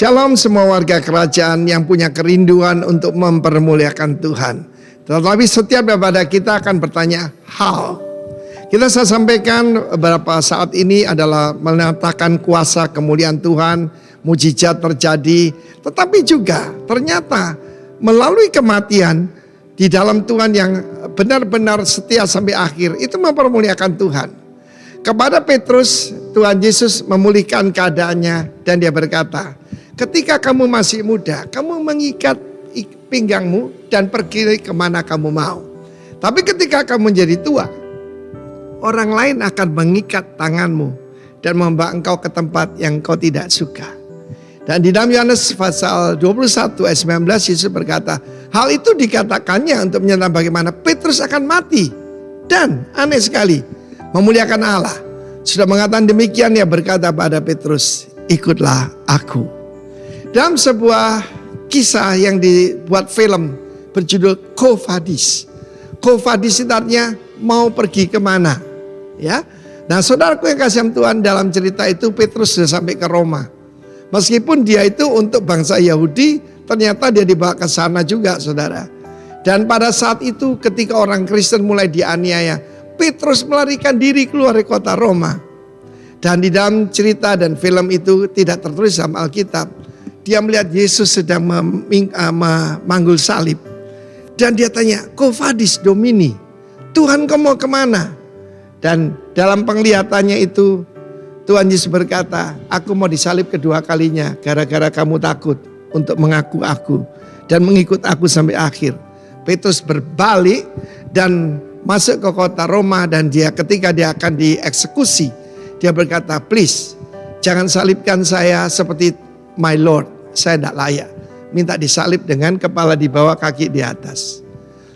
Shalom semua warga kerajaan yang punya kerinduan untuk mempermuliakan Tuhan. Tetapi setiap daripada kita akan bertanya how. Kita saya sampaikan beberapa saat ini adalah menyatakan kuasa kemuliaan Tuhan, mujizat terjadi. Tetapi juga ternyata melalui kematian di dalam Tuhan yang benar-benar setia sampai akhir, itu mempermuliakan Tuhan. Kepada Petrus, Tuhan Yesus memulihkan keadaannya dan dia berkata, ketika kamu masih muda, kamu mengikat pinggangmu dan pergi kemana kamu mau. Tapi ketika kamu menjadi tua, orang lain akan mengikat tanganmu dan membawa engkau ke tempat yang kau tidak suka. Dan di dalam Yohanes pasal 21 ayat 19 Yesus berkata, hal itu dikatakannya untuk menyatakan bagaimana Petrus akan mati. Dan aneh sekali, memuliakan Allah. Sudah mengatakan demikian, dia berkata pada Petrus, ikutlah aku. Dalam sebuah kisah yang dibuat film berjudul Quo Vadis. Quo Vadis itu artinya mau pergi kemana. Ya. Nah saudaraku yang kasih Tuhan, dalam cerita itu Petrus sudah sampai ke Roma. Meskipun dia itu untuk bangsa Yahudi, ternyata dia dibawa ke sana juga saudara. Dan pada saat itu ketika orang Kristen mulai dianiaya, Petrus melarikan diri keluar dari kota Roma. Dan di dalam cerita dan film itu tidak tertulis dalam Alkitab. Dia melihat Yesus sedang memanggul salib. Dan dia tanya, Quo Vadis Domini, Tuhan kau mau kemana? Dan dalam penglihatannya itu Tuhan Yesus berkata, aku mau disalib kedua kalinya gara-gara kamu takut untuk mengaku aku dan mengikut aku sampai akhir. Petrus berbalik dan masuk ke kota Roma dan ketika dia akan dieksekusi, dia berkata, please jangan salibkan saya seperti my Lord, saya tidak layak. Minta disalib dengan kepala di bawah, kaki di atas.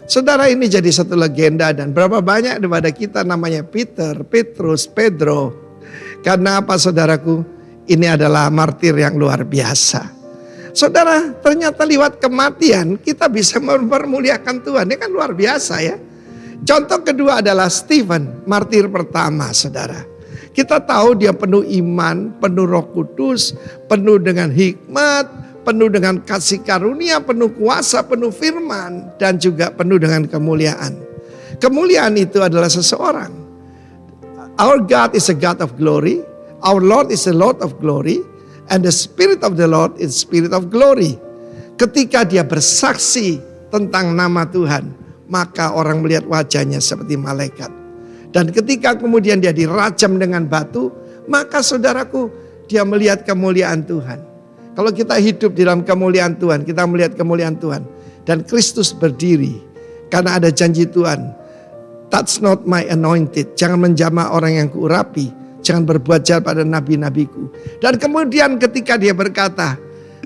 Saudara, ini jadi satu legenda dan berapa banyak daripada kita namanya Peter, Petrus, Pedro. Karena apa saudaraku? Ini adalah martir yang luar biasa. Saudara, ternyata lewat kematian kita bisa mempermuliakan Tuhan. Ini kan luar biasa ya. Contoh kedua adalah Stephen, martir pertama saudara. Kita tahu dia penuh iman, penuh Roh Kudus, penuh dengan hikmat, penuh dengan kasih karunia, penuh kuasa, penuh firman, dan juga penuh dengan kemuliaan. Kemuliaan itu adalah seseorang. Our God is a God of glory. Our Lord is a Lord of glory. And the Spirit of the Lord is Spirit of glory. Ketika dia bersaksi tentang nama Tuhan, maka orang melihat wajahnya seperti malaikat. Dan ketika kemudian dia dirajam dengan batu, maka saudaraku, dia melihat kemuliaan Tuhan. Kalau kita hidup di dalam kemuliaan Tuhan, kita melihat kemuliaan Tuhan. Dan Kristus berdiri karena ada janji Tuhan. Touch not my anointed. Jangan menjamah orang yang kuurapi. Jangan berbuat jahat pada nabi-nabiku. Dan kemudian ketika dia berkata,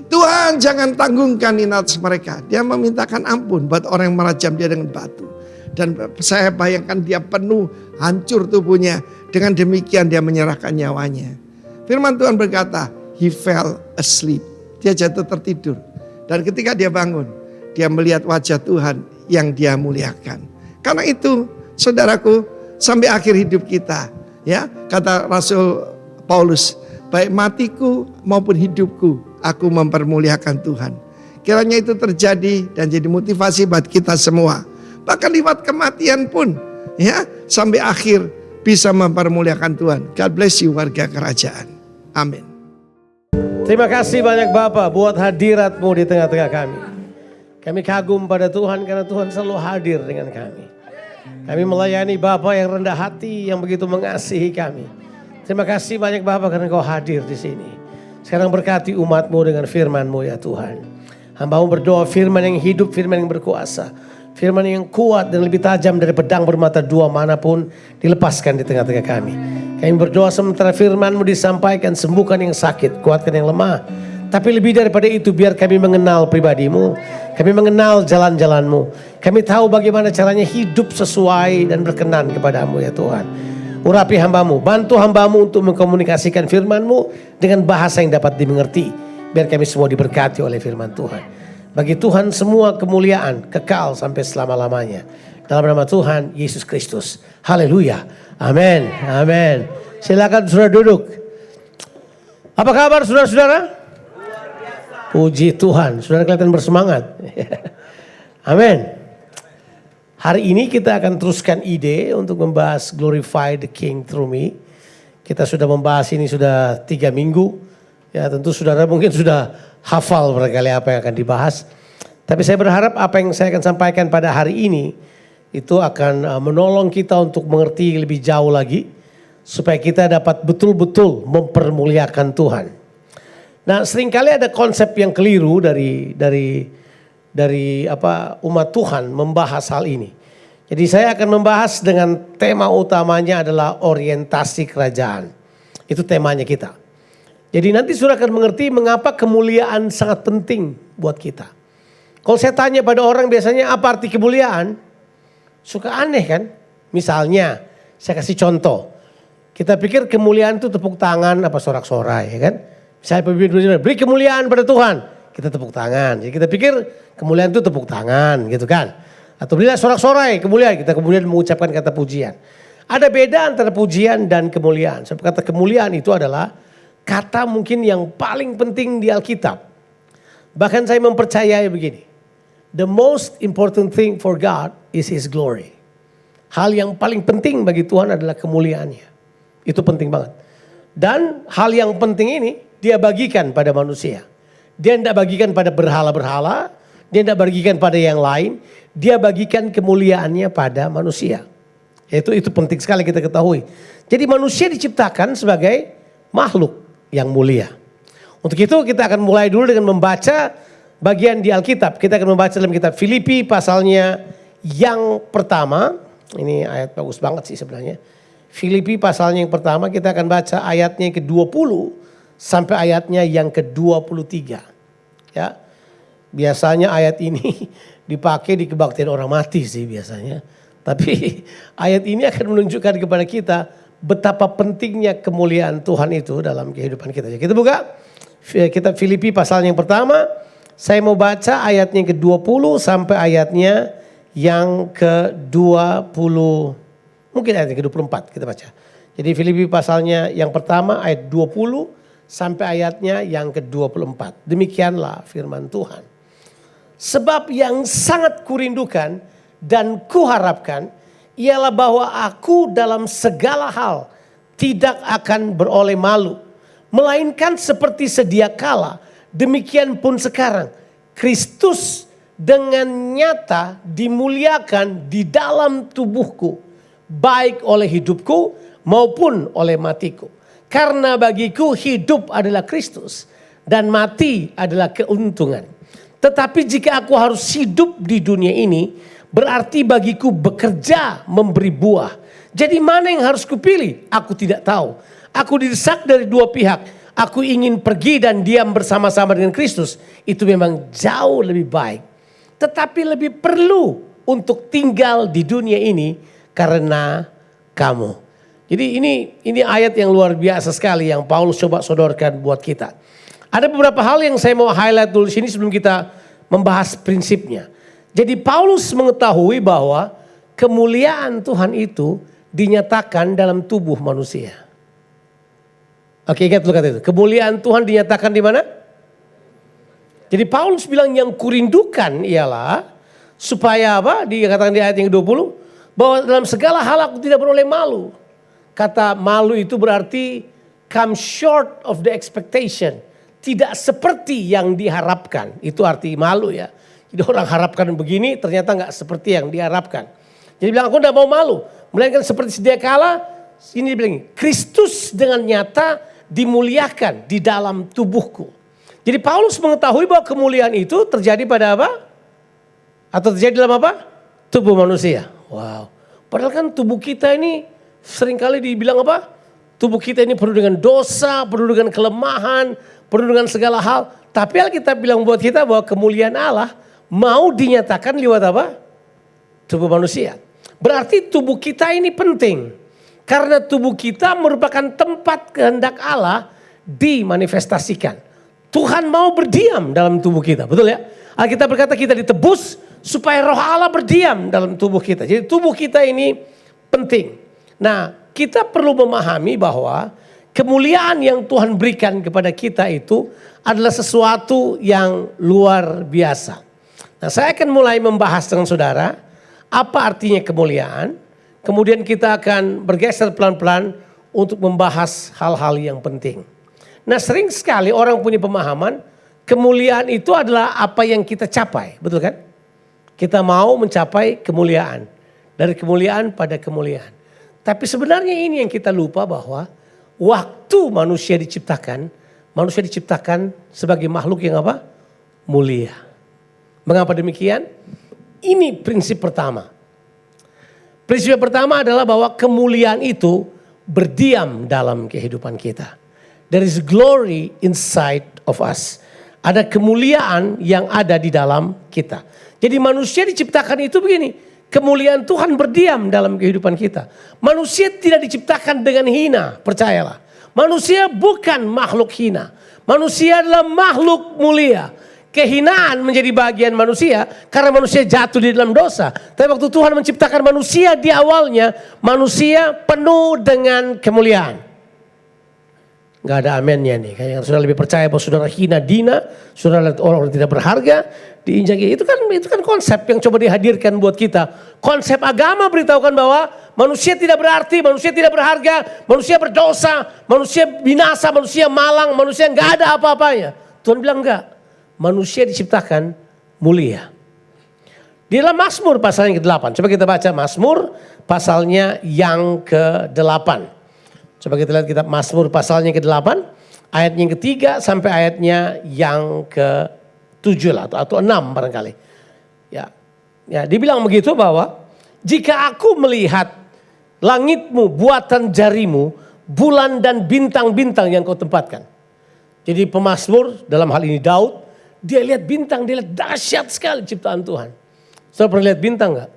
Tuhan jangan tanggungkan ini atas mereka. Dia memintakan ampun buat orang yang merajam dia dengan batu. Dan saya bayangkan dia penuh, hancur tubuhnya. Dengan demikian dia menyerahkan nyawanya. Firman Tuhan berkata, he fell asleep. Dia jatuh tertidur. Dan ketika dia bangun, dia melihat wajah Tuhan yang dia muliakan. Karena itu, saudaraku, sampai akhir hidup kita, ya, kata Rasul Paulus, baik matiku maupun hidupku, aku mempermuliakan Tuhan. Kiranya itu terjadi dan jadi motivasi buat kita semua. Bahkan lewat kematian pun, ya, sampai akhir bisa mempermuliakan Tuhan. God bless you warga kerajaan. Amin. Terima kasih banyak Bapak buat hadirat-Mu di tengah-tengah kami. Kami kagum pada Tuhan karena Tuhan selalu hadir dengan kami. Kami melayani Bapa yang rendah hati, yang begitu mengasihi kami. Terima kasih banyak Bapa karena Kau hadir di sini. Sekarang berkati umat-Mu dengan firman-Mu ya Tuhan. Hamba-Mu berdoa firman yang hidup, firman yang berkuasa. Firman yang kuat dan lebih tajam dari pedang bermata dua manapun dilepaskan di tengah-tengah kami. Kami berdoa sementara firman-Mu disampaikan, sembuhkan yang sakit, kuatkan yang lemah. Tapi lebih daripada itu biar kami mengenal pribadi-Mu. Kami mengenal jalan-jalan-Mu. Kami tahu bagaimana caranya hidup sesuai dan berkenan kepada-Mu ya Tuhan. Urapi hamba-Mu, bantu hamba-Mu untuk mengkomunikasikan firman-Mu dengan bahasa yang dapat dimengerti. Biar kami semua diberkati oleh firman Tuhan. Bagi Tuhan semua kemuliaan kekal sampai selama-lamanya. Dalam nama Tuhan Yesus Kristus. Haleluya. Amin. Amin. Silakan saudara duduk. Apa kabar saudara-saudara? Puji Tuhan, saudara kelihatan bersemangat. Amin. Hari ini kita akan teruskan ide untuk membahas Glorify the King Through Me. Kita sudah membahas ini sudah 3 minggu. Ya tentu saudara mungkin sudah hafal barangkali apa yang akan dibahas. Tapi saya berharap apa yang saya akan sampaikan pada hari ini itu akan menolong kita untuk mengerti lebih jauh lagi. Supaya kita dapat betul-betul mempermuliakan Tuhan. Nah, seringkali ada konsep yang keliru dari umat Tuhan membahas hal ini. Jadi saya akan membahas dengan tema utamanya adalah orientasi kerajaan. Itu temanya kita. Jadi nanti saudara akan mengerti mengapa kemuliaan sangat penting buat kita. Kalau saya tanya pada orang biasanya apa arti kemuliaan? Suka aneh kan? Misalnya saya kasih contoh. Kita pikir kemuliaan itu tepuk tangan apa sorak-sorai ya kan? Saya beri kemuliaan pada Tuhan, kita tepuk tangan. Jadi kita pikir kemuliaan itu tepuk tangan gitu kan. Atau berilah sorak-sorai kemuliaan, kita kemudian mengucapkan kata pujian. Ada beda antara pujian dan kemuliaan. Sebab kata kemuliaan itu adalah kata mungkin yang paling penting di Alkitab. Bahkan saya mempercayai begini. The most important thing for God is His glory. Hal yang paling penting bagi Tuhan adalah kemuliaannya. Itu penting banget. Dan hal yang penting ini dia bagikan pada manusia. Dia tidak bagikan pada berhala-berhala. Dia tidak bagikan pada yang lain. Dia bagikan kemuliaannya pada manusia. Itu penting sekali kita ketahui. Jadi manusia diciptakan sebagai makhluk yang mulia. Untuk itu kita akan mulai dulu dengan membaca bagian di Alkitab. Kita akan membaca dalam kitab Filipi pasalnya yang pertama. Ini ayat bagus banget sih sebenarnya. Filipi pasalnya yang pertama kita akan baca ayatnya yang ke-20 sampai ayatnya yang ke-23. Ya. Biasanya ayat ini dipakai di kebaktian orang mati sih biasanya. Tapi ayat ini akan menunjukkan kepada kita betapa pentingnya kemuliaan Tuhan itu dalam kehidupan kita. Kita buka kitab Filipi pasalnya yang pertama. Saya mau baca ayatnya yang ke-20 sampai ayatnya yang ke-20. Mungkin ayat yang ke-24 kita baca. Jadi Filipi pasalnya yang pertama ayat 20 sampai ayatnya yang ke-24. Demikianlah firman Tuhan. Sebab yang sangat kurindukan dan kuharapkan ialah bahwa aku dalam segala hal tidak akan beroleh malu. Melainkan seperti sedia kala, demikian pun sekarang. Kristus dengan nyata dimuliakan di dalam tubuhku. Baik oleh hidupku maupun oleh matiku. Karena bagiku hidup adalah Kristus dan mati adalah keuntungan. Tetapi jika aku harus hidup di dunia ini, berarti bagiku bekerja memberi buah. Jadi mana yang harus kupilih? Aku tidak tahu. Aku didesak dari dua pihak. Aku ingin pergi dan diam bersama-sama dengan Kristus. Itu memang jauh lebih baik. Tetapi lebih perlu untuk tinggal di dunia ini karena kamu. Jadi ini ayat yang luar biasa sekali yang Paulus coba sodorkan buat kita. Ada beberapa hal yang saya mau highlight dulu di sini sebelum kita membahas prinsipnya. Jadi Paulus mengetahui bahwa kemuliaan Tuhan itu dinyatakan dalam tubuh manusia. Oke, ingat dulu kata itu. Kemuliaan Tuhan dinyatakan di mana? Jadi Paulus bilang yang kurindukan ialah supaya apa? Dikatakan di ayat yang ke-20 bahwa dalam segala hal aku tidak beroleh malu. Kata malu itu berarti come short of the expectation. Tidak seperti yang diharapkan. Itu arti malu ya. Jadi orang harapkan begini ternyata nggak seperti yang diharapkan. Jadi bilang aku tidak mau malu. Melainkan seperti sedia kala. Ini bilang Kristus dengan nyata dimuliakan di dalam tubuhku. Jadi Paulus mengetahui bahwa kemuliaan itu terjadi pada apa? Atau terjadi dalam apa? Tubuh manusia. Wow. Padahal kan tubuh kita ini seringkali dibilang apa? Tubuh kita ini penuh dengan dosa, penuh dengan kelemahan, penuh dengan segala hal. Tapi Alkitab bilang buat kita bahwa kemuliaan Allah mau dinyatakan lewat apa? Tubuh manusia. Berarti tubuh kita ini penting. Karena tubuh kita merupakan tempat kehendak Allah dimanifestasikan. Tuhan mau berdiam dalam tubuh kita, betul ya? Alkitab berkata kita ditebus supaya roh Allah berdiam dalam tubuh kita. Jadi tubuh kita ini penting. Nah, kita perlu memahami bahwa kemuliaan yang Tuhan berikan kepada kita itu adalah sesuatu yang luar biasa. Nah, saya akan mulai membahas dengan saudara apa artinya kemuliaan. Kemudian kita akan bergeser pelan-pelan untuk membahas hal-hal yang penting. Nah, sering sekali orang punya pemahaman kemuliaan itu adalah apa yang kita capai, betul kan? Kita mau mencapai kemuliaan, dari kemuliaan pada kemuliaan. Tapi sebenarnya ini yang kita lupa bahwa waktu manusia diciptakan sebagai makhluk yang apa? Mulia. Mengapa demikian? Ini prinsip pertama. Prinsip pertama adalah bahwa kemuliaan itu berdiam dalam kehidupan kita. There is glory inside of us. Ada kemuliaan yang ada di dalam kita. Jadi manusia diciptakan itu begini. Kemuliaan Tuhan berdiam dalam kehidupan kita. Manusia tidak diciptakan dengan hina, percayalah. Manusia bukan makhluk hina. Manusia adalah makhluk mulia. Kehinaan menjadi bagian manusia karena manusia jatuh di dalam dosa. Tapi waktu Tuhan menciptakan manusia di awalnya, manusia penuh dengan kemuliaan. Gak ada amennya nih. Kayak saudara lebih percaya bahwa saudara hina dina, saudara lihat orang tidak berharga, diinjaki. Itu kan konsep yang coba dihadirkan buat kita. Konsep agama beritahukan bahwa manusia tidak berarti, manusia tidak berharga, manusia berdosa, manusia binasa, manusia malang, manusia nggak ada apa-apanya. Tuhan bilang enggak. Manusia diciptakan mulia. Di dalam Mazmur pasal yang ke-8. Coba kita baca Mazmur pasalnya yang ke-8. Coba kita lihat kitab Mazmur pasalnya ke-8, ayat yang ke-3 sampai ayatnya yang ke-7 lah atau 6 barangkali. Ya, dibilang begitu bahwa jika aku melihat langitmu, buatan jarimu, bulan dan bintang-bintang yang kau tempatkan. Jadi pemazmur dalam hal ini Daud, dia lihat bintang, dia lihat dahsyat sekali ciptaan Tuhan. Saudara pernah lihat bintang gak?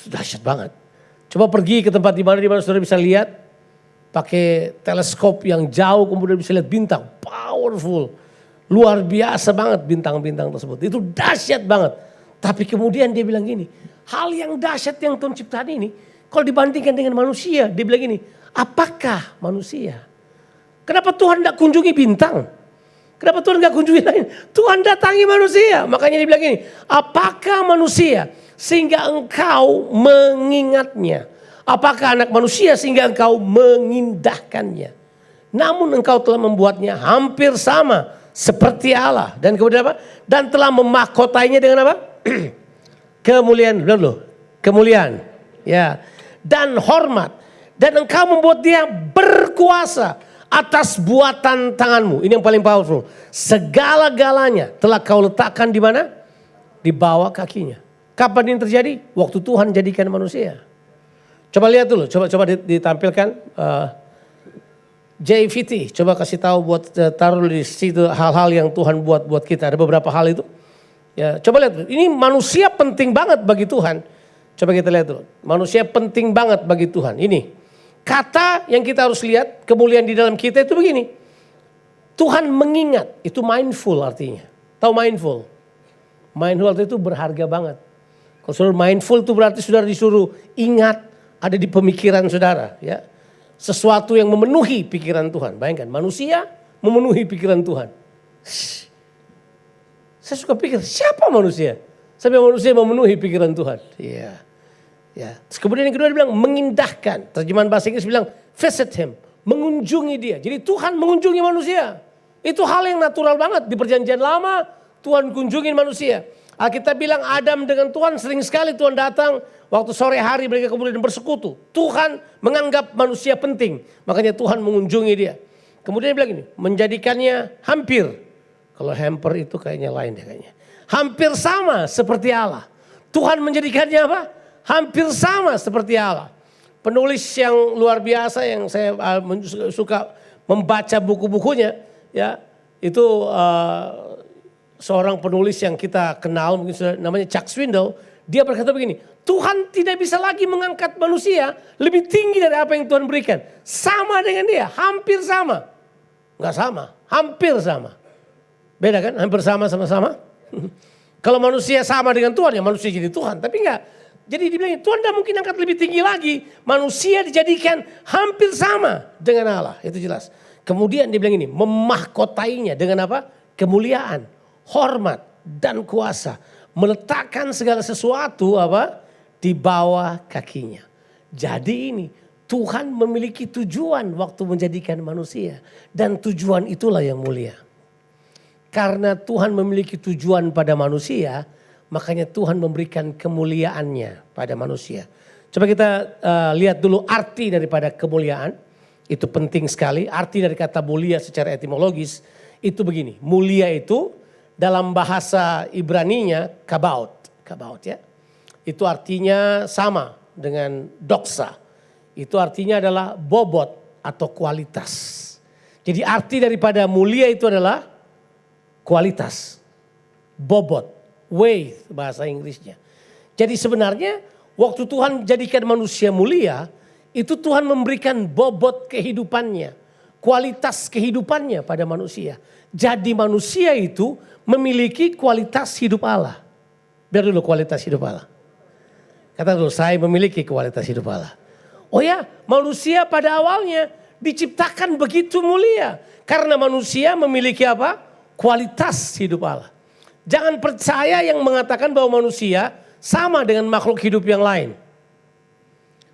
Dahsyat banget. Coba pergi ke tempat di mana saudara bisa lihat pakai teleskop yang jauh kemudian bisa lihat bintang, powerful, luar biasa banget bintang-bintang tersebut. Itu dahsyat banget. Tapi kemudian dia bilang gini, hal yang dahsyat yang Tuhan ciptakan ini, kalau dibandingkan dengan manusia, dia bilang gini, apakah manusia? Kenapa Tuhan tidak kunjungi bintang? Kenapa Tuhan tidak kunjungi lain? Tuhan datangi manusia. Makanya dia bilang gini, apakah manusia sehingga engkau mengingatnya? Apakah anak manusia sehingga engkau mengindahkannya? Namun engkau telah membuatnya hampir sama seperti Allah. Dan kemudian apa? Dan telah memahkotainya dengan apa? Kemuliaan. Kemuliaan. Ya. Dan hormat. Dan engkau membuat dia berkuasa atas buatan tanganmu. Ini yang paling powerful. Segala-galanya telah kau letakkan di mana? Di bawah kakinya. Kapan ini terjadi? Waktu Tuhan jadikan manusia. Coba lihat dulu, coba ditampilkan JVT. Coba kasih tahu buat taruh di situ hal-hal yang Tuhan buat kita. Ada beberapa hal itu. Ya, coba lihat. Ini manusia penting banget bagi Tuhan. Coba kita lihat dulu. Manusia penting banget bagi Tuhan. Ini kata yang kita harus lihat kemuliaan di dalam kita itu begini. Tuhan mengingat, itu mindful artinya. Tahu mindful? Mindful itu berharga banget. Kalau saudara mindful itu berarti saudara disuruh ingat ada di pemikiran saudara. Ya. Sesuatu yang memenuhi pikiran Tuhan. Bayangkan manusia memenuhi pikiran Tuhan. Saya suka pikir siapa manusia? Sampai manusia memenuhi pikiran Tuhan. Iya. Ya. Terus kemudian yang kedua dia bilang mengindahkan. Terjemahan bahasa Inggris bilang visit him. Mengunjungi dia. Jadi Tuhan mengunjungi manusia. Itu hal yang natural banget. Di perjanjian lama Tuhan kunjungin manusia. Alkitab bilang Adam dengan Tuhan sering sekali Tuhan datang. Waktu sore hari mereka kemudian bersekutu. Tuhan menganggap manusia penting. Makanya Tuhan mengunjungi dia. Kemudian dia bilang ini. Menjadikannya hampir. Kalau hamper itu kayaknya lain deh kayaknya. Hampir sama seperti Allah. Tuhan menjadikannya apa? Hampir sama seperti Allah. Penulis yang luar biasa yang saya suka membaca buku-bukunya. Ya, itu seorang penulis yang kita kenal, mungkin namanya Chuck Swindoll, dia berkata begini, Tuhan tidak bisa lagi mengangkat manusia lebih tinggi dari apa yang Tuhan berikan. Sama dengan dia, hampir sama. Enggak sama, hampir sama. Beda kan, hampir sama. Kalau manusia sama dengan Tuhan, ya manusia jadi Tuhan. Tapi enggak, Jadi dibilang Tuhan tidak mungkin angkat lebih tinggi lagi. Manusia dijadikan hampir sama dengan Allah. Itu jelas. Kemudian dia bilang ini, memahkotainya dengan apa? Kemuliaan, hormat, dan kuasa. Meletakkan segala sesuatu apa? Di bawah kakinya. Jadi ini Tuhan memiliki tujuan waktu menjadikan manusia. Dan tujuan itulah yang mulia. Karena Tuhan memiliki tujuan pada manusia, makanya Tuhan memberikan kemuliaannya pada manusia. Coba kita lihat dulu arti daripada kemuliaan. Itu penting sekali. Arti dari kata mulia secara etimologis itu begini. Mulia itu dalam bahasa Ibraninya kabaut. Kabaut ya. Itu artinya sama dengan doksa. Itu artinya adalah bobot atau kualitas. Jadi arti daripada mulia itu adalah kualitas. Bobot. Weight bahasa Inggrisnya. Jadi sebenarnya waktu Tuhan jadikan manusia mulia, itu Tuhan memberikan bobot kehidupannya, kualitas kehidupannya pada manusia. Jadi manusia itu memiliki kualitas hidup Allah. Biar dulu kualitas hidup Allah. Kata dulu, saya memiliki kualitas hidup Allah. Oh ya, manusia pada awalnya diciptakan begitu mulia. Karena manusia memiliki apa? Kualitas hidup Allah. Jangan percaya yang mengatakan bahwa manusia sama dengan makhluk hidup yang lain.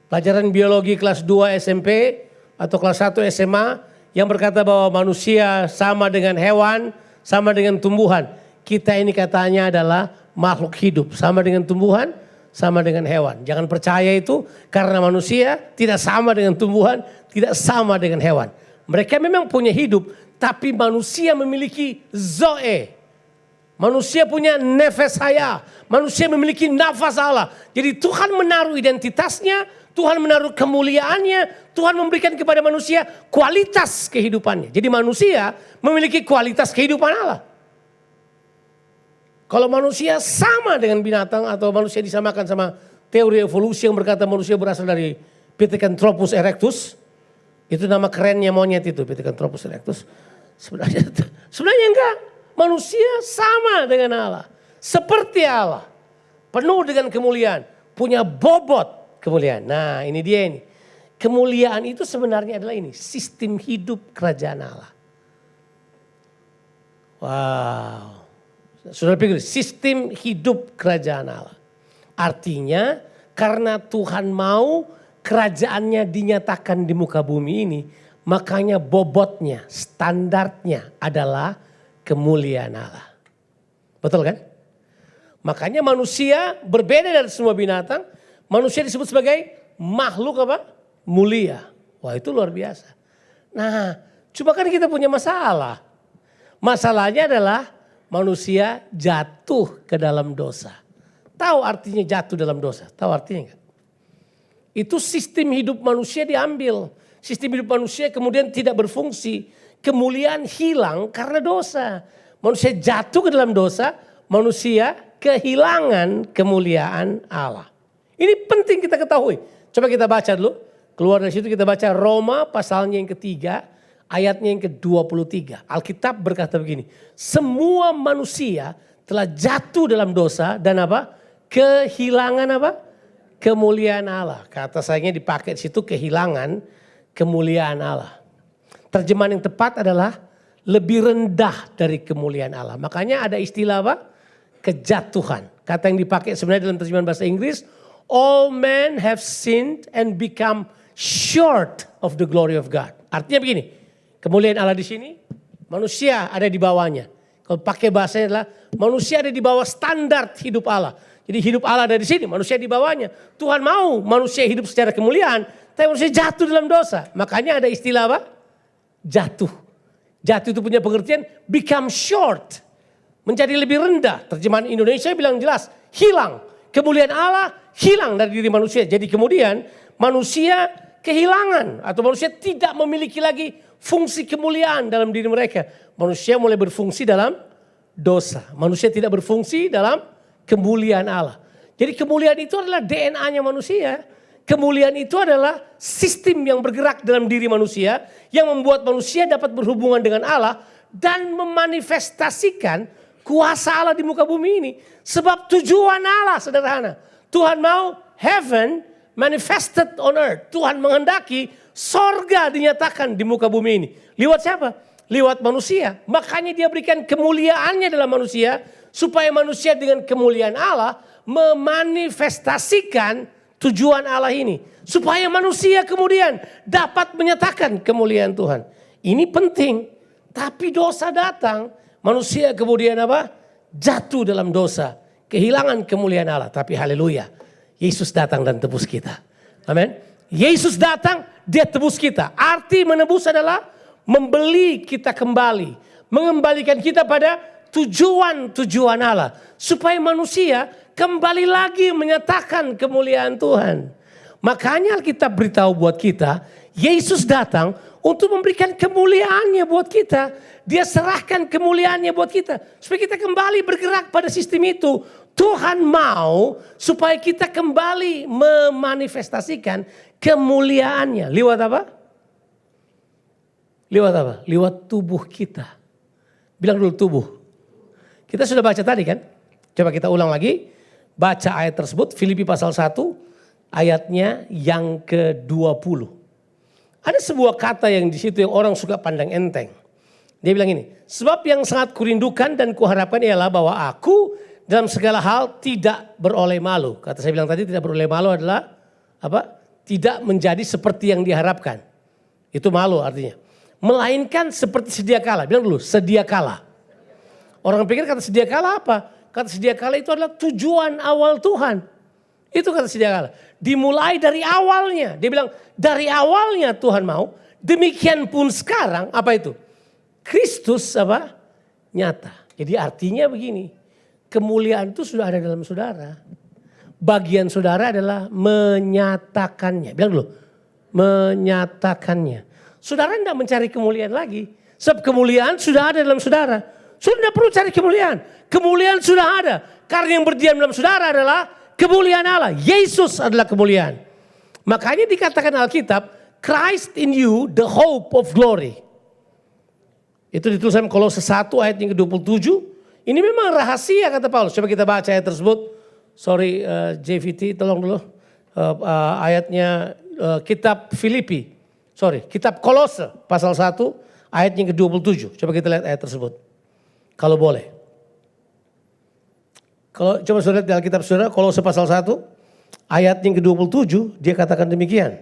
Pelajaran biologi kelas 2 SMP atau kelas 1 SMA yang berkata bahwa manusia sama dengan hewan, sama dengan tumbuhan. Kita ini katanya adalah makhluk hidup, sama dengan tumbuhan, sama dengan hewan. Jangan percaya itu karena manusia tidak sama dengan tumbuhan, tidak sama dengan hewan. Mereka memang punya hidup, tapi manusia memiliki zoe. Manusia punya nefes haya. Manusia memiliki nafas Allah. Jadi Tuhan menaruh identitasnya, Tuhan menaruh kemuliaannya, Tuhan memberikan kepada manusia kualitas kehidupannya. Jadi manusia memiliki kualitas kehidupan Allah. Kalau manusia sama dengan binatang atau manusia disamakan sama teori evolusi yang berkata manusia berasal dari Pithecanthropus erectus. Itu nama kerennya monyet itu, Pithecanthropus erectus. Sebenarnya enggak. Manusia sama dengan Allah. Seperti Allah. Penuh dengan kemuliaan. Punya bobot kemuliaan. Nah ini dia ini. Kemuliaan itu sebenarnya adalah ini. Sistem hidup kerajaan Allah. Wow. Saudara pikir sistem hidup kerajaan Allah. Artinya karena Tuhan mau kerajaannya dinyatakan di muka bumi ini. Makanya bobotnya, standarnya adalah kemuliaan Allah. Betul kan? Makanya manusia berbeda dari semua binatang. Manusia disebut sebagai makhluk apa? Mulia. Wah itu luar biasa. Nah cuma kan kita punya masalah. Masalahnya adalah manusia jatuh ke dalam dosa. Tahu artinya jatuh dalam dosa? Tahu artinya enggak? Itu sistem hidup manusia diambil. Sistem hidup manusia kemudian tidak berfungsi. Kemuliaan hilang karena dosa. Manusia jatuh ke dalam dosa, manusia kehilangan kemuliaan Allah. Ini penting kita ketahui. Coba kita baca dulu. Keluar dari situ kita baca Roma pasalnya yang ketiga, ayatnya yang ke-23. Alkitab berkata begini, semua manusia telah jatuh dalam dosa dan apa? Kehilangan apa? Kemuliaan Allah. Kata sayangnya dipakai di situ kehilangan kemuliaan Allah. Terjemahan yang tepat adalah lebih rendah dari kemuliaan Allah. Makanya ada istilah apa? Kejatuhan. Kata yang dipakai sebenarnya dalam terjemahan bahasa Inggris, all men have sinned and become short of the glory of God. Artinya begini, kemuliaan Allah di sini, manusia ada di bawahnya. Kalau pakai bahasanya adalah manusia ada di bawah standar hidup Allah. Jadi hidup Allah ada di sini, manusia di bawahnya. Tuhan mau manusia hidup secara kemuliaan, tapi manusia jatuh dalam dosa. Makanya ada istilah apa? Jatuh. Jatuh itu punya pengertian become short. Menjadi lebih rendah. Terjemahan Indonesia bilang jelas, hilang. Kemuliaan Allah hilang dari diri manusia. Jadi kemudian manusia kehilangan atau manusia tidak memiliki lagi fungsi kemuliaan dalam diri mereka. Manusia mulai berfungsi dalam dosa. Manusia tidak berfungsi dalam kemuliaan Allah. Jadi kemuliaan itu adalah DNA-nya manusia. Kemuliaan itu adalah sistem yang bergerak dalam diri manusia yang membuat manusia dapat berhubungan dengan Allah dan memanifestasikan kuasa Allah di muka bumi ini. Sebab tujuan Allah sederhana. Tuhan mau heaven manifested on earth. Tuhan menghendaki sorga dinyatakan di muka bumi ini. Lewat siapa? Lewat manusia. Makanya dia berikan kemuliaannya dalam manusia. Supaya manusia dengan kemuliaan Allah memanifestasikan tujuan Allah ini. Supaya manusia kemudian dapat menyatakan kemuliaan Tuhan. Ini penting. Tapi dosa datang. Manusia kemudian apa? Jatuh dalam dosa. Kehilangan kemuliaan Allah. Tapi haleluya. Yesus datang dan tebus kita. Amin. Yesus datang, dia tebus kita. Arti menebus adalah membeli kita kembali. Mengembalikan kita pada tujuan Allah. Supaya manusia kembali lagi menyatakan kemuliaan Tuhan. Makanya Alkitab beritahu buat kita, Yesus datang untuk memberikan kemuliaannya buat kita. Dia serahkan kemuliaannya buat kita. Supaya kita kembali bergerak pada sistem itu. Tuhan mau supaya kita kembali memanifestasikan kemuliaannya. Lewat apa? Lewat apa? Lewat tubuh kita. Bilang dulu tubuh. Kita sudah baca tadi kan? Coba kita ulang lagi. Baca ayat tersebut, Filipi pasal 1 ayatnya yang ke-20. Ada sebuah kata yang di situ yang orang suka pandang enteng. Dia bilang ini, sebab yang sangat kurindukan dan kuharapkan ialah bahwa aku dalam segala hal tidak beroleh malu. Kata saya bilang tadi tidak beroleh malu adalah apa? Tidak menjadi seperti yang diharapkan. Itu malu artinya. Melainkan seperti sedia kala. Bilang dulu, sedia kala. Orang pikir kata sedia kala apa? Kata sedia kala itu adalah tujuan awal Tuhan. Itu kata sedia kala. Dimulai dari awalnya. Dia bilang dari awalnya Tuhan mau. Demikian pun sekarang apa itu? Kristus apa? Nyata. Jadi artinya begini. Kemuliaan itu sudah ada dalam saudara. Bagian saudara adalah menyatakannya. Bilang dulu. Menyatakannya. Saudara tidak mencari kemuliaan lagi. Sebab kemuliaan sudah ada dalam saudara. Saudara tidak perlu cari kemuliaan. Kemuliaan sudah ada. Karena yang berdiam dalam saudara adalah kemuliaan Allah. Yesus adalah kemuliaan. Makanya dikatakan Alkitab, Christ in you the hope of glory. Itu dituliskan Kolose 1 ayat yang ke-27. Ini memang rahasia kata Paulus. Coba kita baca ayat tersebut. Sorry JVT tolong dulu. Ayatnya kitab Filipi. Kitab Kolose pasal 1 ayat yang ke-27. Coba kita lihat ayat tersebut. Kalau boleh. Kalau coba saudara lihat di Alkitab saudara, Kolose pasal 1 ayat yang ke-27 dia katakan demikian.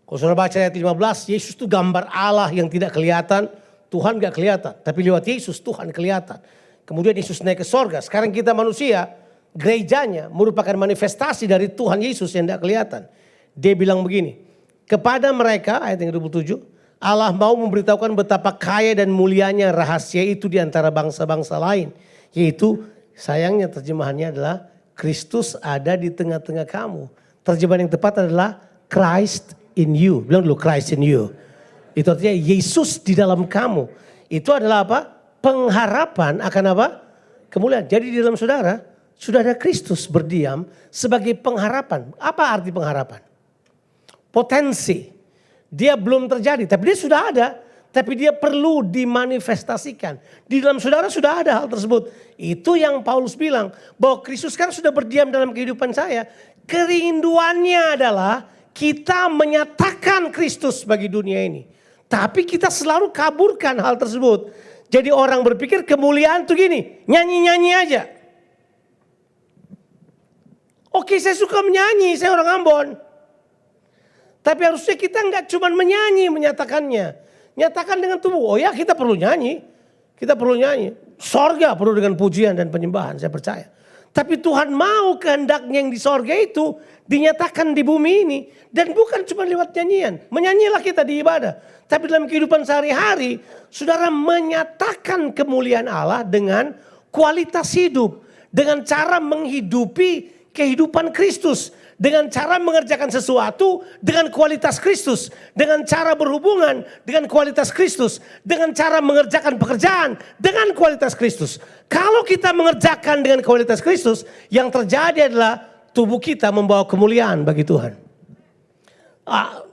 Kalau saudara baca ayat 15, Yesus itu gambar Allah yang tidak kelihatan, Tuhan gak kelihatan. Tapi lewat Yesus Tuhan kelihatan. Kemudian Yesus naik ke sorga. Sekarang kita manusia, gerejanya merupakan manifestasi dari Tuhan Yesus yang tidak kelihatan. Dia bilang begini, kepada mereka ayat yang ke-27, Allah mau memberitahukan betapa kaya dan mulianya rahasia itu di antara bangsa-bangsa lain. Yaitu sayangnya terjemahannya adalah Kristus ada di tengah-tengah kamu. Terjemahan yang tepat adalah Christ in you. Bilang dulu Christ in you. Itu artinya Yesus di dalam kamu. Itu adalah apa? Pengharapan akan apa? Kemuliaan. Jadi di dalam saudara sudah ada Kristus berdiam sebagai pengharapan. Apa arti pengharapan? Potensi. Dia belum terjadi, tapi dia sudah ada. Tapi dia perlu dimanifestasikan. Di dalam saudara sudah ada hal tersebut. Itu yang Paulus bilang. Bahwa Kristus kan sudah berdiam dalam kehidupan saya. Kerinduannya adalah kita menyatakan Kristus bagi dunia ini. Tapi kita selalu kaburkan hal tersebut. Jadi orang berpikir kemuliaan tuh gini. Nyanyi-nyanyi aja. Oke, saya suka menyanyi, saya orang Ambon. Tapi harusnya kita nggak cuma menyanyi, menyatakannya. Nyatakan dengan tubuh. Oh ya kita perlu nyanyi. Kita perlu nyanyi. Sorga perlu dengan pujian dan penyembahan, saya percaya. Tapi Tuhan mau kehendaknya yang di sorga itu dinyatakan di bumi ini. Dan bukan cuma lewat nyanyian. Menyanyilah kita di ibadah. Tapi dalam kehidupan sehari-hari, saudara menyatakan kemuliaan Allah dengan kualitas hidup. Dengan cara menghidupi kehidupan Kristus. Dengan cara mengerjakan sesuatu dengan kualitas Kristus. Dengan cara berhubungan dengan kualitas Kristus. Dengan cara mengerjakan pekerjaan dengan kualitas Kristus. Kalau kita mengerjakan dengan kualitas Kristus, yang terjadi adalah tubuh kita membawa kemuliaan bagi Tuhan.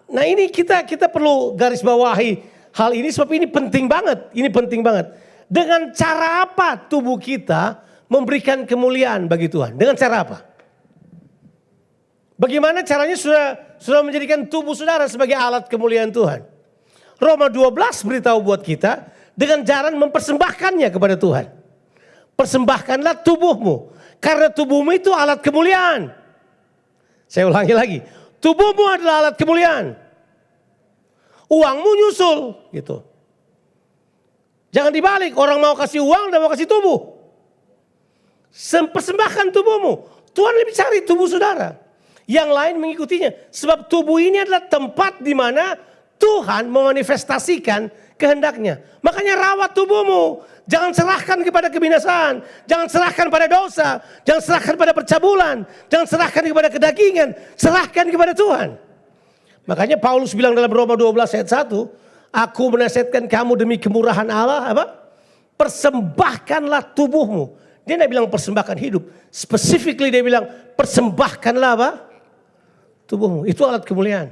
Nah ini kita perlu garis bawahi hal ini sebab ini penting banget. Ini penting banget. Dengan cara apa tubuh kita memberikan kemuliaan bagi Tuhan? Dengan cara apa? Bagaimana caranya sudah menjadikan tubuh saudara sebagai alat kemuliaan Tuhan. Roma 12 beritahu buat kita dengan cara mempersembahkannya kepada Tuhan. Persembahkanlah tubuhmu, karena tubuhmu itu alat kemuliaan. Saya ulangi lagi, tubuhmu adalah alat kemuliaan. Uangmu nyusul gitu. Jangan dibalik, orang mau kasih uang dan mau kasih tubuh. Persembahkan tubuhmu. Tuhan lebih cari tubuh saudara. Yang lain mengikutinya. Sebab tubuh ini adalah tempat di mana Tuhan memanifestasikan kehendaknya. Makanya rawat tubuhmu. Jangan serahkan kepada kebinasaan. Jangan serahkan pada dosa. Jangan serahkan pada percabulan. Jangan serahkan kepada kedagingan. Serahkan kepada Tuhan. Makanya Paulus bilang dalam Roma 12 ayat 1. Aku menasihatkan kamu demi kemurahan Allah. Apa? Persembahkanlah tubuhmu. Dia tidak bilang persembahkan hidup. Specifically dia bilang persembahkanlah apa? Tubuhmu. Itu alat kemuliaan.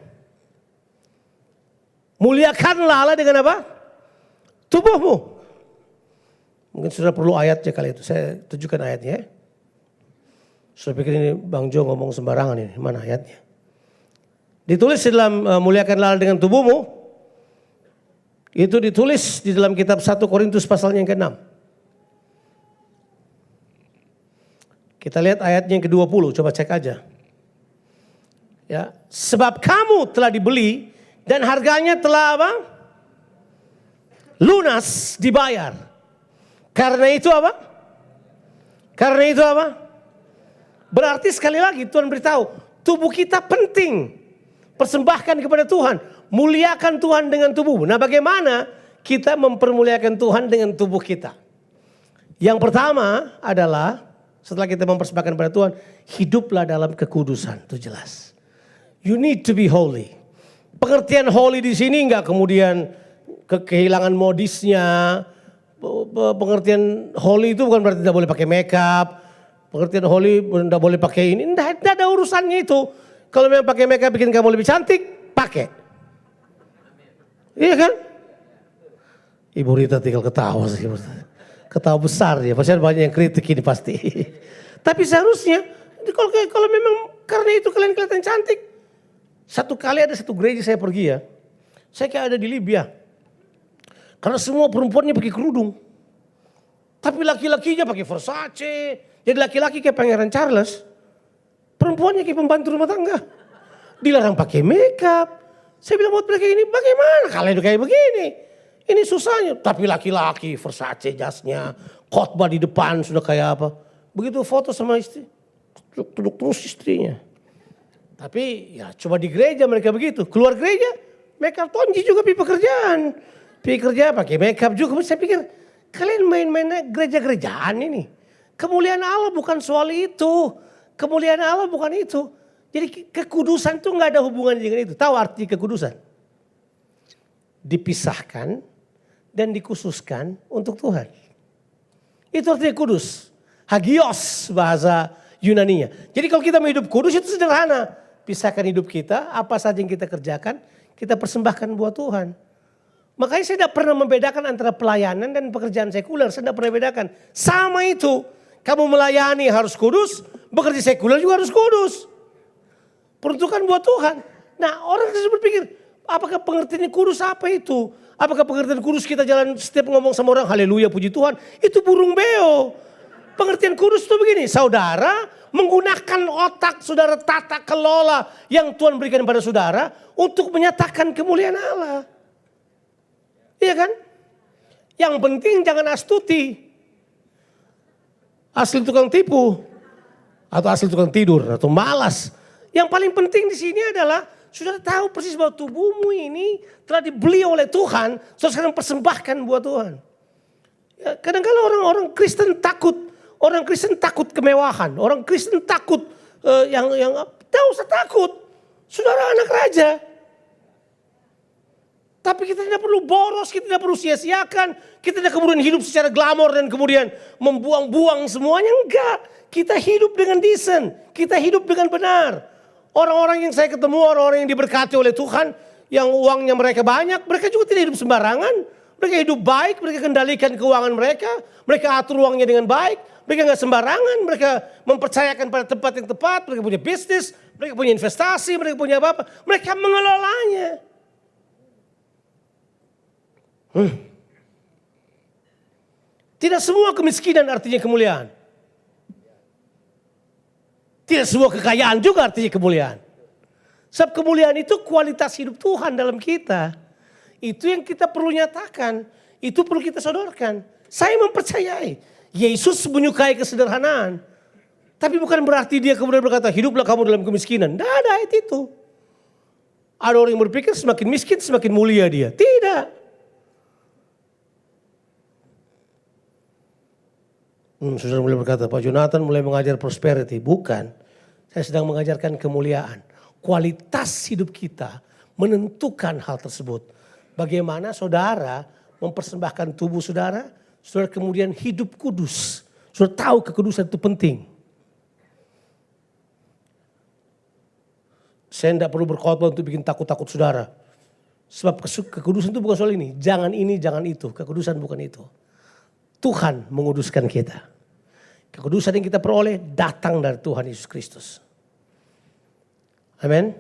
Muliakanlah Allah dengan apa? Tubuhmu. Mungkin sudah perlu ayatnya kali itu. Saya tunjukkan ayatnya. Saya pikir ini Bang Jo ngomong sembarangan ini. Mana ayatnya? Ditulis di dalam muliakanlah Allah dengan tubuhmu. Itu ditulis di dalam kitab 1 Korintus pasalnya yang ke-6. Kita lihat ayatnya yang ke-20, coba cek aja. Ya, sebab kamu telah dibeli dan harganya telah apa? Lunas dibayar. Karena itu apa? Karena itu apa? Berarti sekali lagi Tuhan beritahu, tubuh kita penting. Persembahkan kepada Tuhan, muliakan Tuhan dengan tubuh. Nah, bagaimana kita mempermuliakan Tuhan dengan tubuh kita? Yang pertama adalah setelah kita mempersembahkan kepada Tuhan, hiduplah dalam kekudusan, itu jelas. You need to be holy. Pengertian holy di sini enggak kemudian kehilangan modisnya. Pengertian holy itu bukan berarti tidak boleh pakai makeup. Pengertian holy tidak boleh pakai ini. Tidak ada urusannya itu. Kalau memang pakai makeup bikin kamu lebih cantik, pakai. Iya kan? Ibu Rita tinggal ketawa sih. Ketawa besar ya, pasti banyak yang kritik ini pasti. Tapi seharusnya kalau memang karena itu kalian kelihatan cantik. Satu kali ada satu gereja saya pergi ya. Saya kayak ada di Libya. Karena semua perempuannya pakai kerudung. Tapi laki-lakinya pakai Versace. Jadi laki-laki kayak Pangeran Charles. Perempuannya kayak pembantu rumah tangga. Dilarang pakai makeup. Saya bilang buat mereka ini bagaimana kalian kayak begini. Ini susahnya. Tapi laki-laki Versace jasnya. Khotbah di depan sudah kayak apa. Begitu foto sama istri. Duduk terus istrinya. Tapi ya coba di gereja mereka begitu. Keluar gereja makeup tonji juga pergi pekerjaan. Pergi kerja pakai makeup juga. Saya pikir kalian main-main gereja-gerejaan ini. Kemuliaan Allah bukan soal itu. Kemuliaan Allah bukan itu. Jadi kekudusan itu gak ada hubungan dengan itu. Tahu arti kekudusan? Dipisahkan dan dikhususkan untuk Tuhan. Itu artinya kudus. Hagios bahasa Yunaninya. Jadi kalau kita mau hidup kudus itu sederhana. Pisahkan hidup kita, apa saja yang kita kerjakan, kita persembahkan buat Tuhan. Makanya saya tidak pernah membedakan antara pelayanan dan pekerjaan sekuler. Saya tidak pernah bedakan. Sama itu. Kamu melayani harus kudus, bekerja sekuler juga harus kudus. Peruntukan buat Tuhan. Nah orang berpikir, apakah pengertian kudus apa itu? Apakah pengertian kudus kita jalan setiap ngomong sama orang, haleluya puji Tuhan. Itu burung beo. Pengertian kudus itu begini, saudara menggunakan otak saudara tata kelola yang Tuhan berikan pada saudara untuk menyatakan kemuliaan Allah. Iya kan? Yang penting jangan astuti. Asli tukang tipu. Atau asli tukang tidur atau malas. Yang paling penting di sini adalah saudara tahu persis bahwa tubuhmu ini telah dibeli oleh Tuhan. Saudara sekarang persembahkan buat Tuhan. Ya, kadang-kadang orang Kristen takut. Orang Kristen takut kemewahan. Orang Kristen takut yang tidak usah takut. Saudara anak raja. Tapi kita tidak perlu boros, kita tidak perlu sia-siakan. Kita tidak kemudian hidup secara glamor dan kemudian membuang-buang semuanya. Enggak. Kita hidup dengan decent. Kita hidup dengan benar. Orang-orang yang saya ketemu, orang-orang yang diberkati oleh Tuhan. Yang uangnya mereka banyak, mereka juga tidak hidup sembarangan. Mereka hidup baik, mereka kendalikan keuangan mereka. Mereka atur uangnya dengan baik. Mereka nggak sembarangan, mereka mempercayakan pada tempat yang tepat. Mereka punya bisnis, mereka punya investasi, mereka punya apa-apa. Mereka mengelolanya. Tidak semua kemiskinan artinya kemuliaan. Tidak semua kekayaan juga artinya kemuliaan. Sebab kemuliaan itu kualitas hidup Tuhan dalam kita. Itu yang kita perlu nyatakan. Itu perlu kita sodorkan. Saya mempercayai Yesus menyukai kesederhanaan. Tapi bukan berarti dia kemudian berkata hiduplah kamu dalam kemiskinan. Tidak ada ayat itu. Ada orang yang berpikir semakin miskin semakin mulia dia. Tidak. Saudara mulai berkata, Pak Jonathan mulai mengajar prosperity. Bukan, saya sedang mengajarkan kemuliaan. Kualitas hidup kita menentukan hal tersebut. Bagaimana saudara mempersembahkan tubuh saudara, saudara kemudian hidup kudus. Saudara tahu kekudusan itu penting. Saya tidak perlu berkhotbah untuk bikin takut-takut saudara. Sebab kekudusan itu bukan soal ini, jangan itu. Kekudusan bukan itu. Tuhan menguduskan kita. Kekudusan yang kita peroleh datang dari Tuhan Yesus Kristus. Amin.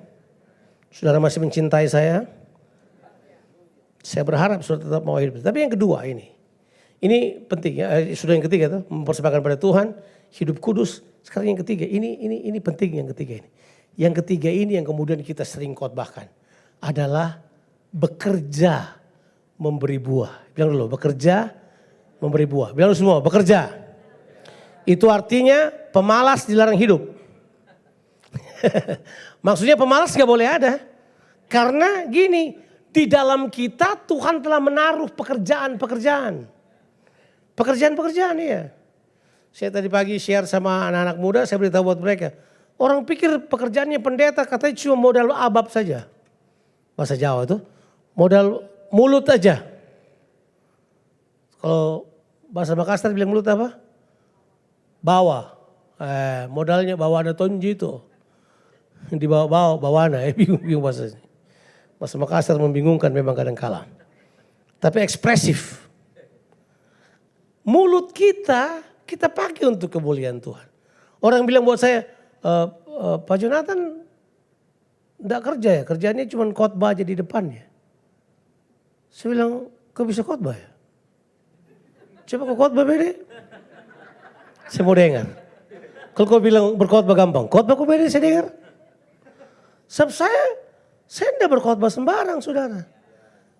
Saudara masih mencintai saya? Saya berharap saudara tetap mau hidup. Tapi yang kedua ini penting ya. Sudah yang ketiga tuh mempersembahkan pada Tuhan, hidup kudus. Sekarang yang ketiga, ini penting yang ketiga ini. Yang ketiga ini yang kemudian kita sering khotbahkan adalah bekerja memberi buah. Bilang dulu, bekerja memberi buah. Bilang semua, bekerja. Itu artinya pemalas dilarang hidup. Maksudnya pemalas gak boleh ada. Karena gini, di dalam kita Tuhan telah menaruh pekerjaan-pekerjaan. Pekerjaan-pekerjaan ya. Saya tadi pagi share sama anak-anak muda, saya beritahu buat mereka. Orang pikir pekerjaannya pendeta katanya cuma modal abab saja. Bahasa Jawa itu, modal mulut aja. Kalau bahasa Makassar bilang mulut apa? Bawa. Modalnya bawana tonji itu. Di bawana, bingung bahasanya. Bahasa Makassar membingungkan memang kadang-kala. Tapi ekspresif. Mulut kita pakai untuk kemuliaan Tuhan. Orang bilang buat saya, Pak Jonathan enggak kerja ya, kerjanya cuma khotbah aja di depannya. Saya bilang, kok bisa khotbah ya? Coba kau khotbah beda. Saya mau dengar. Kalau kau bilang berkhotbah gampang, khotbah kau beda saya dengar. Sebab saya tidak berkhotbah sembarang saudara.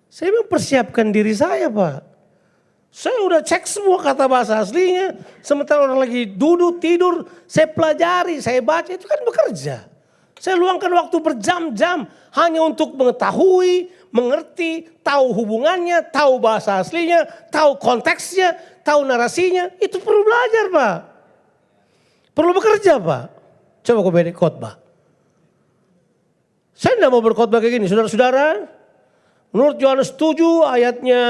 Saya mempersiapkan diri saya Pak. Saya udah cek semua kata bahasa aslinya. Sementara orang lagi duduk, tidur, saya pelajari, saya baca, itu kan bekerja. Saya luangkan waktu berjam-jam hanya untuk mengetahui, mengerti, tahu hubungannya, tahu bahasa aslinya, tahu konteksnya, tahu narasinya. Itu perlu belajar Pak. Perlu bekerja Pak. Coba kau beda khotbah. Saya tidak mau berkhotbah kayak gini. Saudara-saudara, menurut Yohanes 7 ayatnya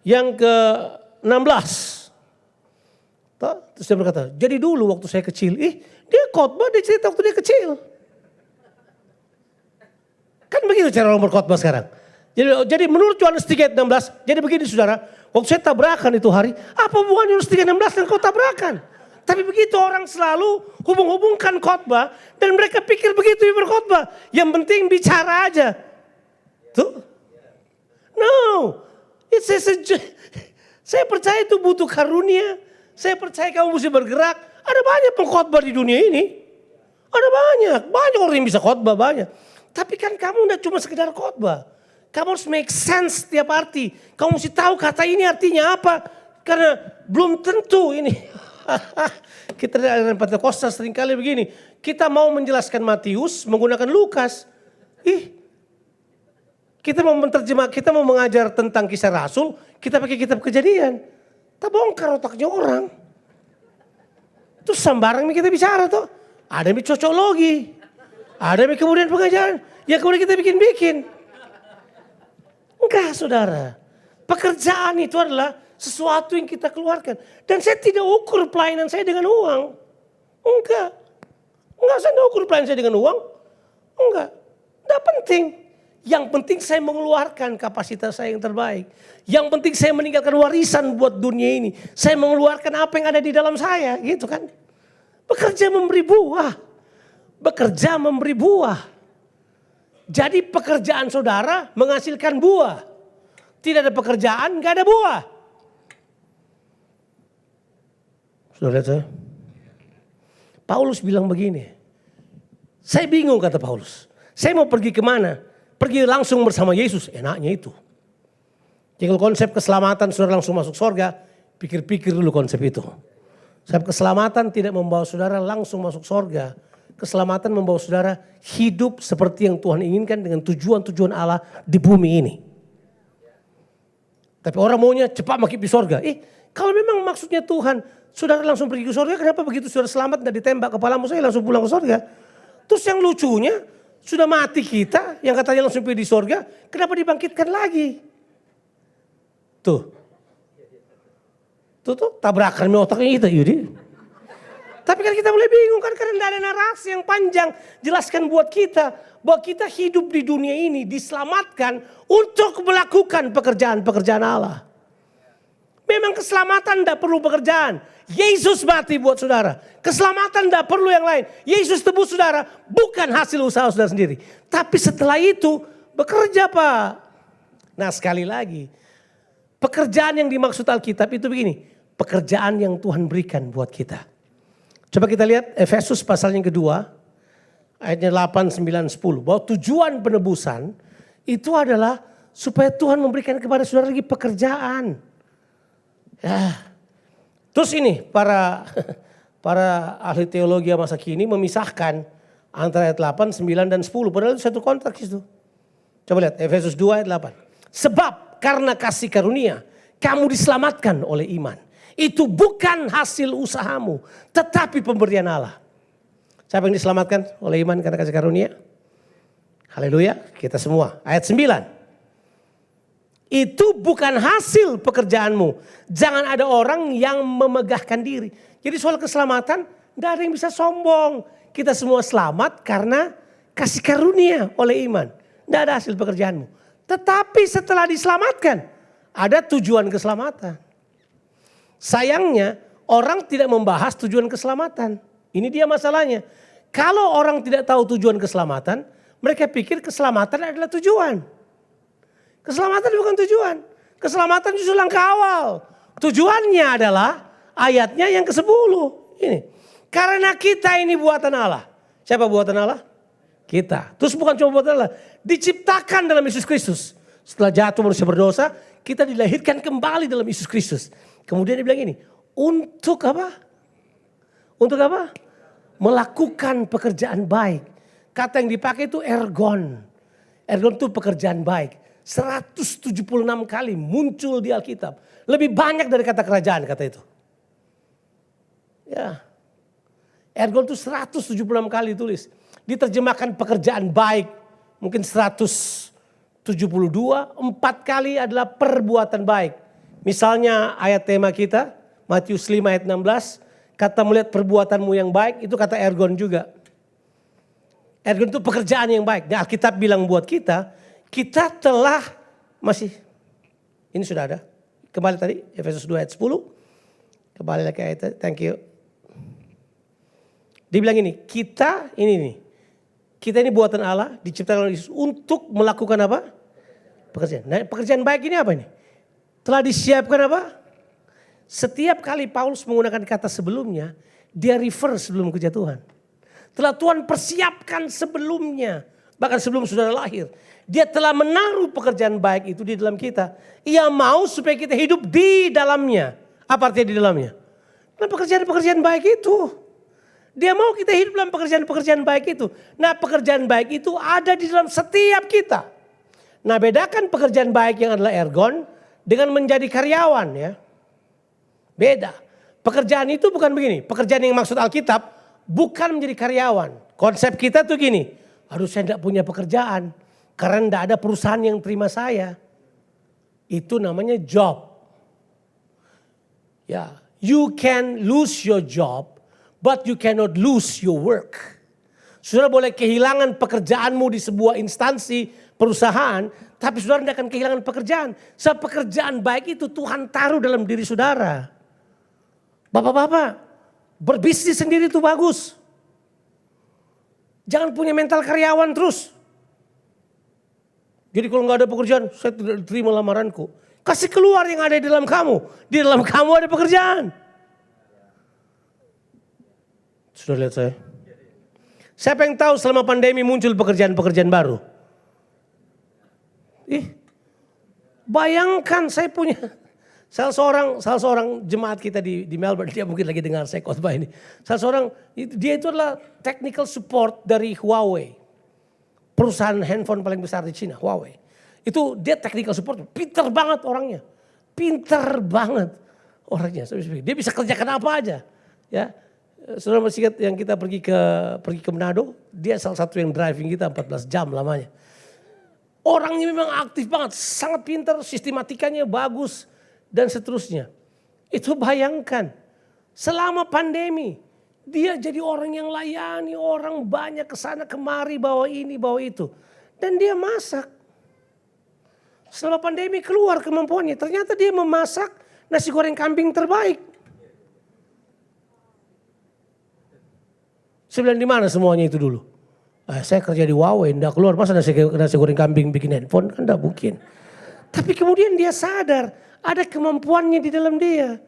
yang ke-16. Terus dia berkata, jadi dulu waktu saya kecil, dia khotbah, dia cerita waktu dia kecil. Kan begitu cara orang berkhotbah sekarang. Jadi menurut Yohanes 3:16, jadi begini saudara, waktu saya tabrakan itu hari, apa hubungan Yohanes 3:16 dan kau tabrakan? Tapi begitu orang selalu hubung-hubungkan khotbah dan mereka pikir begitu berkhotbah. Yang penting bicara aja. Tuh. No. Saya percaya itu butuh karunia. Saya percaya kamu mesti bergerak. Ada banyak pengkhotbah di dunia ini. Ada banyak orang yang bisa khotbah banyak. Tapi kan kamu tidak cuma sekedar khotbah. Kamu harus make sense setiap arti. Kamu mesti tahu kata ini artinya apa. Karena belum tentu ini. Kita dari Pentakosta seringkali begini. Kita mau menjelaskan Matius menggunakan Lukas. Kita mau menerjemah, kita mau mengajar tentang kisah Rasul. Kita pakai kitab Kejadian. Tak bongkar otaknya orang. Itu sembarang kita bicara tuh. Ada yang cocokologi. Ada yang kemudian pengajaran. Ya kemudian kita bikin-bikin. Enggak saudara. Pekerjaan itu adalah sesuatu yang kita keluarkan. Dan saya tidak ukur pelayanan saya dengan uang. Enggak, saya tidak ukur pelayanan saya dengan uang. Enggak, tidak penting. Yang penting saya mengeluarkan kapasitas saya yang terbaik. Yang penting saya meninggalkan warisan buat dunia ini. Saya mengeluarkan apa yang ada di dalam saya, gitu kan. Bekerja memberi buah. bekerja memberi buah. Jadi pekerjaan saudara menghasilkan buah. Tidak ada pekerjaan, gak ada buah. Sudah lihat saya? Paulus bilang begini. Saya bingung kata Paulus. Saya mau pergi kemana? Pergi langsung bersama Yesus. Enaknya itu. Jadi kalau konsep keselamatan saudara langsung masuk surga. Pikir-pikir dulu konsep itu. Sebab keselamatan tidak membawa saudara langsung masuk surga. Keselamatan membawa saudara hidup seperti yang Tuhan inginkan dengan tujuan-tujuan Allah di bumi ini. Tapi orang maunya cepat makin di surga. Kalau memang maksudnya Tuhan, saudara langsung pergi ke surga, kenapa begitu saudara selamat dan ditembak kepalamu saya langsung pulang ke surga? Terus yang lucunya, sudah mati kita, yang katanya langsung pergi di surga, kenapa dibangkitkan lagi? Tuh tabrakan otaknya kita, Yudi. Tapi kan kita boleh bingung kan karena tidak ada narasi yang panjang jelaskan buat kita bahwa kita hidup di dunia ini diselamatkan untuk melakukan pekerjaan-pekerjaan Allah. Memang keselamatan tidak perlu pekerjaan. Yesus mati buat saudara. Keselamatan tidak perlu yang lain. Yesus tebus saudara bukan hasil usaha saudara sendiri. Tapi setelah itu bekerja Pak. Nah sekali lagi pekerjaan yang dimaksud Alkitab itu begini. Pekerjaan yang Tuhan berikan buat kita. Coba kita lihat Efesus pasal yang kedua. Ayatnya 8, 9, 10. Bahwa tujuan penebusan itu adalah supaya Tuhan memberikan kepada saudara lagi pekerjaan. Ya. Terus ini para ahli teologi masa kini memisahkan antara ayat 8, 9, dan 10. Padahal itu satu konteks itu. Coba lihat Efesus 2 ayat 8. Sebab karena kasih karunia kamu diselamatkan oleh iman. Itu bukan hasil usahamu, tetapi pemberian Allah. Siapa yang diselamatkan oleh iman karena kasih karunia? Haleluya, kita semua. Ayat 9. Itu bukan hasil pekerjaanmu. Jangan ada orang yang memegahkan diri. Jadi soal keselamatan, tidak ada yang bisa sombong. Kita semua selamat karena kasih karunia oleh iman. Tidak ada hasil pekerjaanmu. Tetapi setelah diselamatkan, ada tujuan keselamatan. Sayangnya orang tidak membahas tujuan keselamatan. Ini dia masalahnya. Kalau orang tidak tahu tujuan keselamatan, mereka pikir keselamatan adalah tujuan. Keselamatan bukan tujuan. Keselamatan justru langkah awal. Tujuannya adalah ayatnya yang ke-10. Ini. Karena kita ini buatan Allah. Siapa buatan Allah? Kita. Terus bukan cuma buatan Allah. Diciptakan dalam Yesus Kristus. Setelah jatuh manusia berdosa, kita dilahirkan kembali dalam Yesus Kristus. Kemudian dia bilang ini, untuk apa? Untuk apa? Melakukan pekerjaan baik. Kata yang dipakai itu ergon. Ergon itu pekerjaan baik. 176 kali muncul di Alkitab. Lebih banyak dari kata kerajaan kata itu. Ya. Ergon itu 176 kali tulis. Diterjemahkan pekerjaan baik. Mungkin 172. 4 kali adalah perbuatan baik. Misalnya ayat tema kita, Matius 5 ayat 16, kata melihat perbuatanmu yang baik, itu kata ergon juga. Ergon itu pekerjaan yang baik. Nah, Alkitab bilang buat kita telah ini sudah ada. Kembali tadi, Efesus 2 ayat 10. Kembali lagi ayat, thank you. Dia bilang ini, kita ini buatan Allah, diciptakan oleh Yesus untuk melakukan apa? Pekerjaan. Nah, pekerjaan baik ini apa ini? Telah disiapkan apa? Setiap kali Paulus menggunakan kata sebelumnya, dia refer sebelum kejatuhan. Telah Tuhan persiapkan sebelumnya, bahkan sebelum saudara lahir. Dia telah menaruh pekerjaan baik itu di dalam kita. Ia mau supaya kita hidup di dalamnya. Apa artinya di dalamnya? Nah, pekerjaan-pekerjaan baik itu. Dia mau kita hidup dalam pekerjaan-pekerjaan baik itu. Nah, pekerjaan baik itu ada di dalam setiap kita. Nah, bedakan pekerjaan baik yang adalah ergon dengan menjadi karyawan ya. Beda. Pekerjaan itu bukan begini. Pekerjaan yang maksud Alkitab bukan menjadi karyawan. Konsep kita tuh gini. Aduh saya tidak punya pekerjaan. Karena tidak ada perusahaan yang terima saya. Itu namanya job. Ya, you can lose your job. But you cannot lose your work. Saudara boleh kehilangan pekerjaanmu di sebuah instansi perusahaan. Tapi saudara tidak akan kehilangan pekerjaan. Sebab pekerjaan baik itu Tuhan taruh dalam diri saudara. Bapak-bapak, berbisnis sendiri itu bagus. Jangan punya mental karyawan terus. Jadi kalau nggak ada pekerjaan, saya tidak terima lamaranku. Kasih keluar yang ada di dalam kamu. Di dalam kamu ada pekerjaan. Sudah lihat saya? Siapa yang tahu selama pandemi muncul pekerjaan-pekerjaan baru? Bayangkan saya punya salah seorang jemaat kita di Melbourne, dia mungkin lagi dengar saya khotbah ini. Salah seorang, dia itu adalah technical support dari Huawei. Perusahaan handphone paling besar di Cina, Huawei. Itu dia technical support, pinter banget orangnya. Pinter banget orangnya. Dia bisa kerjakan apa aja. Ya, saudara masih ingat yang kita pergi ke Manado, dia salah satu yang driving kita 14 jam lamanya. Orangnya memang aktif banget, sangat pintar, sistematikanya bagus dan seterusnya. Itu bayangkan, selama pandemi dia jadi orang yang layani orang banyak kesana kemari, bawa ini bawa itu. Dan dia masak. Selama pandemi keluar kemampuannya, ternyata dia memasak nasi goreng kambing terbaik. Saya bilang di mana semuanya itu dulu? Saya kerja di Huawei, enggak keluar. Masa nasi goreng kambing bikin handphone? Kan enggak mungkin. Tapi kemudian dia sadar ada kemampuannya di dalam dia.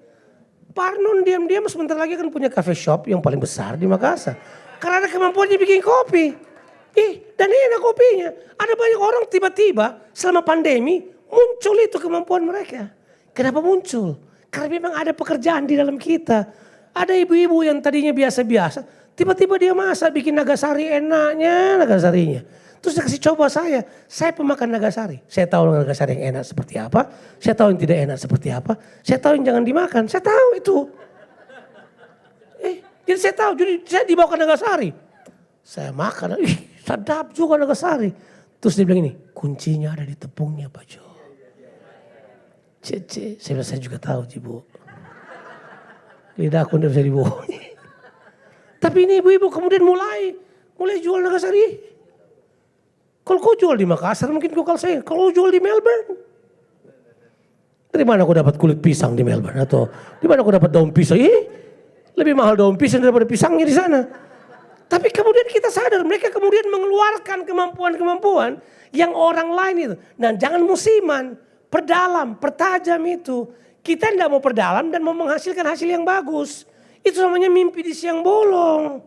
Parnon diam-diam sebentar lagi kan punya cafe shop yang paling besar di Makassar. Karena ada kemampuannya bikin kopi. Dan enak kopinya. Ada banyak orang tiba-tiba selama pandemi muncul itu kemampuan mereka. Kenapa muncul? Karena memang ada pekerjaan di dalam kita. Ada ibu-ibu yang tadinya biasa-biasa. Tiba-tiba dia masak bikin nagasari, enaknya nagasarinya. Terus dia kasih coba saya pemakan nagasari. Saya tahu nagasari yang enak seperti apa. Saya tahu yang tidak enak seperti apa. Saya tahu yang jangan dimakan. Saya tahu itu. Jadi saya tahu, jadi saya dibawa ke nagasari. Saya makan, sedap juga nagasari. Terus dia bilang ini, kuncinya ada di tepungnya Pak Jo. Saya juga tahu Cibu. Lidahku tidak bisa dibohongi. Tapi ini ibu-ibu kemudian mulai jual nagasari. Kalau kau jual di Makassar mungkin kau kalau jual di Melbourne. Dari mana kau dapat kulit pisang di Melbourne? Atau di mana kau dapat daun pisang? Lebih mahal daun pisang daripada pisangnya di sana. Tapi kemudian kita sadar mereka kemudian mengeluarkan kemampuan-kemampuan yang orang lain itu. Dan jangan musiman, perdalam, pertajam itu. Kita tidak mau perdalam dan mau menghasilkan hasil yang bagus. Itu namanya mimpi di siang bolong.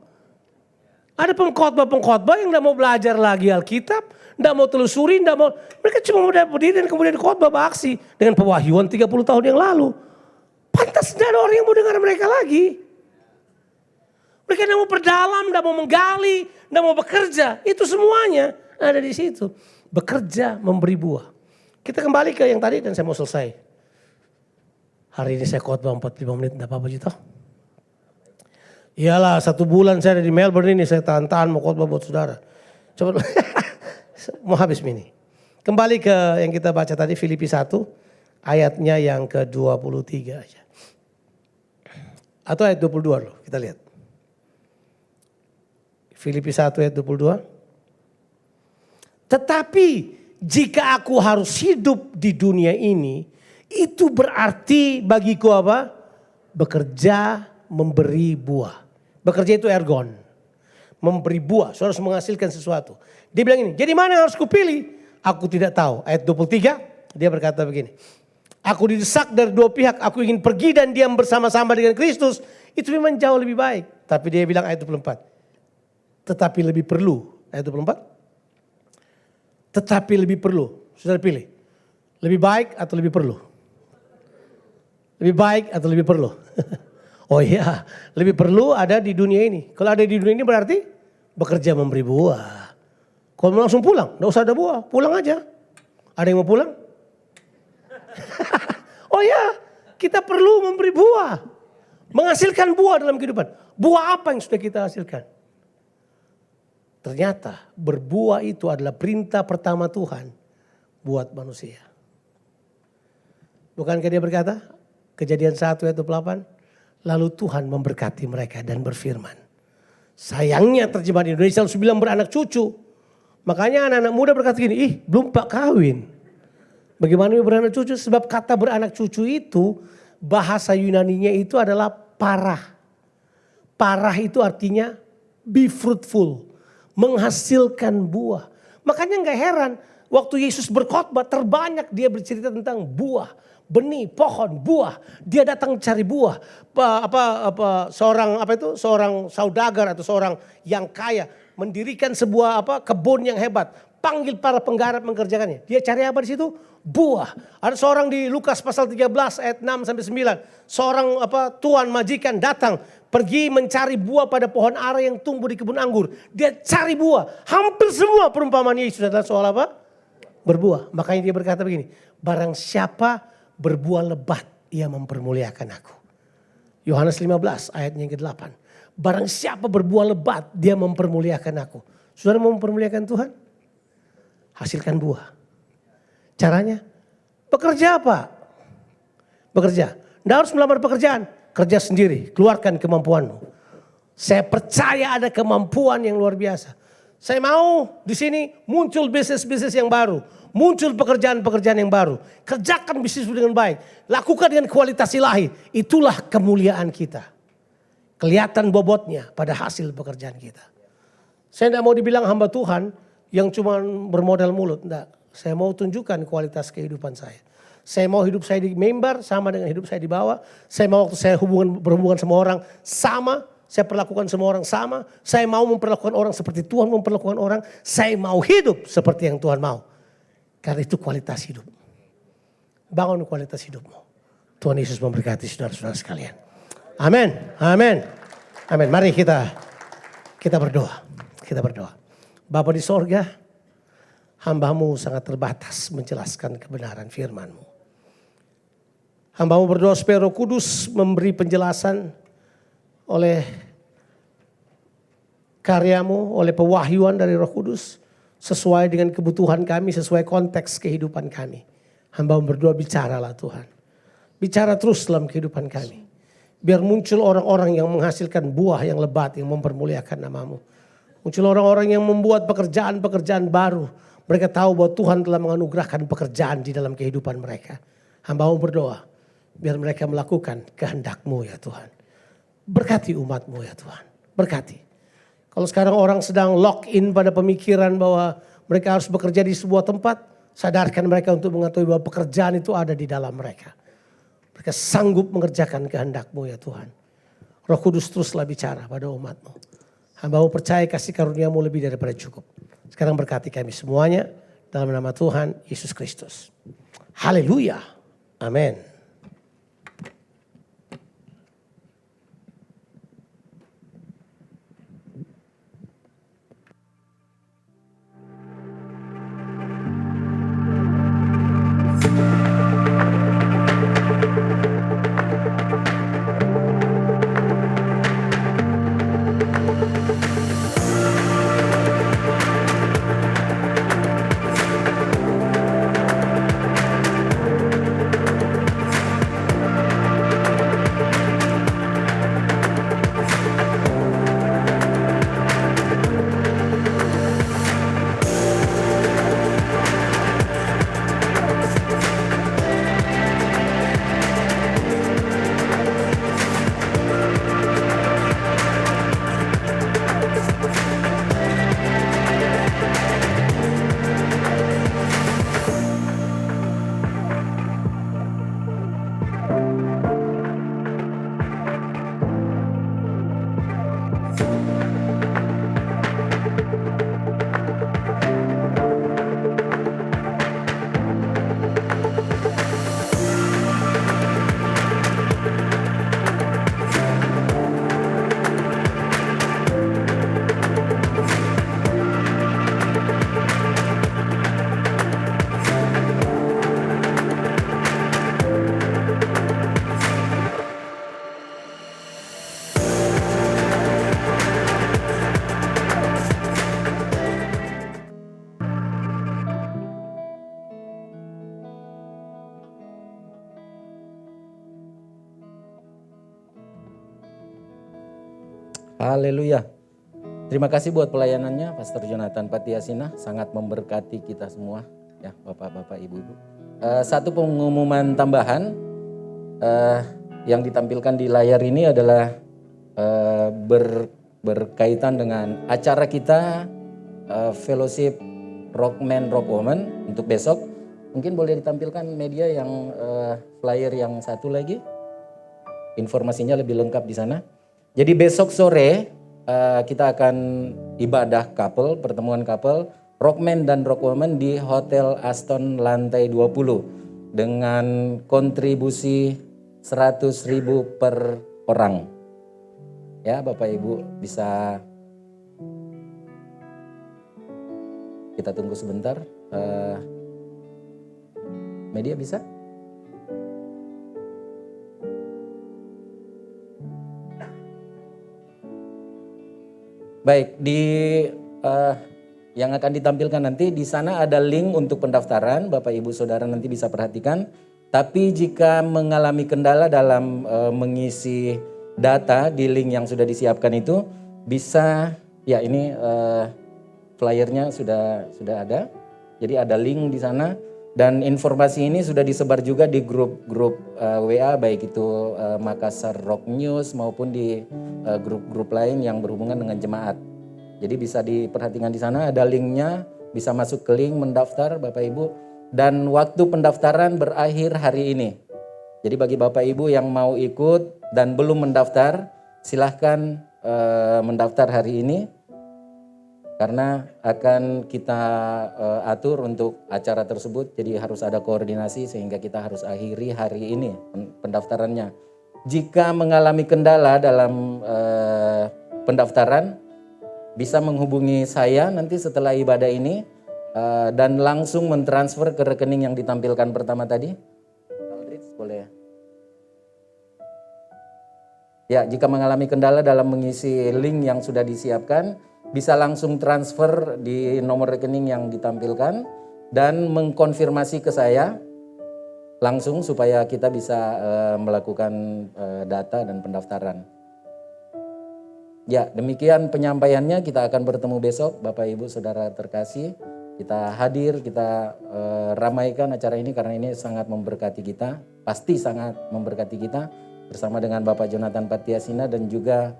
Ada pengkhotbah yang tidak mau belajar lagi Alkitab, tidak mau telusuri, mereka cuma mau berdiri dan kemudian khotbah beraksi dengan pewahyuan 30 tahun yang lalu. Pantas tidak ada orang yang mau dengar mereka lagi. Mereka tidak mau perdalam, tidak mau menggali, tidak mau bekerja. Itu semuanya ada di situ. Bekerja memberi buah. Kita kembali ke yang tadi dan saya mau selesai. Hari ini saya khotbah 45 menit, tidak apa-apa gitu. Iyalah 1 bulan saya ada di Melbourne ini, saya tahan-tahan mau khotbah buat saudara. Coba mau habis ini. Kembali ke yang kita baca tadi Filipi 1 ayatnya yang ke-23 aja. Atau ayat 22 loh, kita lihat. Filipi 1 ayat 22. Tetapi jika aku harus hidup di dunia ini, itu berarti bagiku apa? Bekerja memberi buah. Bekerja itu ergon. Memberi buah, harus menghasilkan sesuatu. Dia bilang ini, jadi mana yang harus kupilih? Aku tidak tahu. Ayat 23, dia berkata begini. Aku didesak dari 2 pihak, aku ingin pergi dan diam bersama-sama dengan Kristus. Itu memang jauh lebih baik. Tapi dia bilang ayat 24. Tetapi lebih perlu. Ayat 24. Tetapi lebih perlu. Sudah pilih. Lebih baik atau lebih perlu? Lebih baik atau lebih perlu? Oh iya, lebih perlu ada di dunia ini. Kalau ada di dunia ini berarti bekerja memberi buah. Kalau mau langsung pulang, enggak usah ada buah, pulang aja. Ada yang mau pulang? Oh iya, kita perlu memberi buah. Menghasilkan buah dalam kehidupan. Buah apa yang sudah kita hasilkan? Ternyata berbuah itu adalah perintah pertama Tuhan buat manusia. Bukankah dia berkata, Kejadian 1 ayat 28, lalu Tuhan memberkati mereka dan berfirman. Sayangnya terjemahan Indonesia harus bilang beranak cucu. Makanya anak-anak muda berkata gini, belum pak kawin. Bagaimana beranak cucu? Sebab kata beranak cucu itu bahasa Yunaninya itu adalah parah. Parah itu artinya be fruitful. menghasilkan buah. Makanya nggak heran waktu Yesus berkhotbah terbanyak dia bercerita tentang buah, benih, pohon, buah. Dia datang cari buah. Seorang saudagar atau seorang yang kaya mendirikan sebuah kebun yang hebat. Panggil para penggarap mengerjakannya. Dia cari apa di situ? Buah. Ada seorang di Lukas pasal 13 ayat 6 sampai 9. Seorang tuan majikan datang pergi mencari buah pada pohon ara yang tumbuh di kebun anggur. Dia cari buah. Hampir semua perumpamaan Yesus adalah soal apa? Berbuah. Makanya dia berkata begini, barang siapa berbuah lebat, ia mempermuliakan aku. Yohanes 15 ayatnya yang ke-8. Barang siapa berbuah lebat, dia mempermuliakan aku. Saudara mau mempermuliakan Tuhan? Hasilkan buah. Caranya? Bekerja apa? Bekerja. Tidak harus melamar pekerjaan. Kerja sendiri. Keluarkan kemampuanmu. Saya percaya ada kemampuan yang luar biasa. Saya mau di sini muncul bisnis-bisnis yang baru. Muncul pekerjaan-pekerjaan yang baru. Kerjakan bisnis dengan baik. Lakukan dengan kualitas ilahi. Itulah kemuliaan kita. Kelihatan bobotnya pada hasil pekerjaan kita. Saya tidak mau dibilang hamba Tuhan yang cuma bermodal mulut. Enggak. Saya mau tunjukkan kualitas kehidupan saya. Saya mau hidup saya di mimbar sama dengan hidup saya di bawah. Saya mau waktu saya berhubungan sama orang sama. Saya perlakukan semua orang sama. Saya mau memperlakukan orang seperti Tuhan memperlakukan orang. Saya mau hidup seperti yang Tuhan mau. Karena itu kualitas hidup. Bangun kualitas hidupmu. Tuhan Yesus memberkati saudara-saudara sekalian. Amin. Amin. Amin. Mari kita berdoa. Kita berdoa. Bapa di sorga, hamba-Mu sangat terbatas menjelaskan kebenaran firman-Mu. Hamba-Mu berdoa supaya Roh Kudus memberi penjelasan oleh karya-Mu, oleh pewahyuan dari Roh Kudus. Sesuai dengan kebutuhan kami, sesuai konteks kehidupan kami. Hamba-Mu berdoa, bicaralah Tuhan. Bicara terus dalam kehidupan kami. Biar muncul orang-orang yang menghasilkan buah yang lebat, yang mempermuliakan nama-Mu. Muncul orang-orang yang membuat pekerjaan-pekerjaan baru. Mereka tahu bahwa Tuhan telah menganugerahkan pekerjaan di dalam kehidupan mereka. Hamba-Mu berdoa, biar mereka melakukan kehendak-Mu ya Tuhan. Berkati umat-Mu ya Tuhan. Berkati. Kalau sekarang orang sedang lock in pada pemikiran bahwa mereka harus bekerja di sebuah tempat. Sadarkan mereka untuk mengetahui bahwa pekerjaan itu ada di dalam mereka. Mereka sanggup mengerjakan kehendak-Mu ya Tuhan. Roh Kudus teruslah bicara pada umat-Mu. Hamba-Mu percaya kasih karunia-Mu lebih daripada cukup. Sekarang berkati kami semuanya dalam nama Tuhan Yesus Kristus. Haleluya. Amin. Haleluya. Terima kasih buat pelayanannya Pastor Jonathan Patiasina, sangat memberkati kita semua ya Bapak-bapak, Ibu-ibu. Satu pengumuman tambahan yang ditampilkan di layar ini adalah berkaitan dengan acara kita fellowship Rockman Rockwoman untuk besok. Mungkin boleh ditampilkan media yang flyer yang satu lagi. Informasinya lebih lengkap di sana. Jadi besok sore kita akan ibadah couple, pertemuan couple, Rockman dan Rockwoman di Hotel Aston lantai 20 dengan kontribusi 100.000 per orang. Ya, Bapak Ibu bisa kita tunggu sebentar. Media bisa? Baik, yang akan ditampilkan nanti di sana ada link untuk pendaftaran, Bapak Ibu Saudara nanti bisa perhatikan. Tapi jika mengalami kendala dalam mengisi data di link yang sudah disiapkan itu, bisa ya ini flyernya sudah ada. Jadi ada link di sana dan informasi ini sudah disebar juga di grup-grup WA baik itu Makassar Rock News maupun di grup-grup lain yang berhubungan dengan jemaat. Jadi bisa diperhatikan di sana ada linknya, bisa masuk ke link mendaftar Bapak Ibu dan waktu pendaftaran berakhir hari ini. Jadi bagi Bapak Ibu yang mau ikut dan belum mendaftar, silahkan mendaftar hari ini. Karena akan kita atur untuk acara tersebut, jadi harus ada koordinasi sehingga kita harus akhiri hari ini pendaftarannya. Jika mengalami kendala dalam pendaftaran, bisa menghubungi saya nanti setelah ibadah ini dan langsung mentransfer ke rekening yang ditampilkan pertama tadi. Aldrich, boleh. Ya, jika mengalami kendala dalam mengisi link yang sudah disiapkan, bisa langsung transfer di nomor rekening yang ditampilkan dan mengkonfirmasi ke saya langsung supaya kita bisa melakukan data dan pendaftaran. Ya, demikian penyampaiannya. Kita akan bertemu besok, Bapak Ibu Saudara terkasih. Kita hadir, kita ramaikan acara ini karena ini sangat memberkati kita, pasti sangat memberkati kita bersama dengan Bapak Jonathan Patiasina dan juga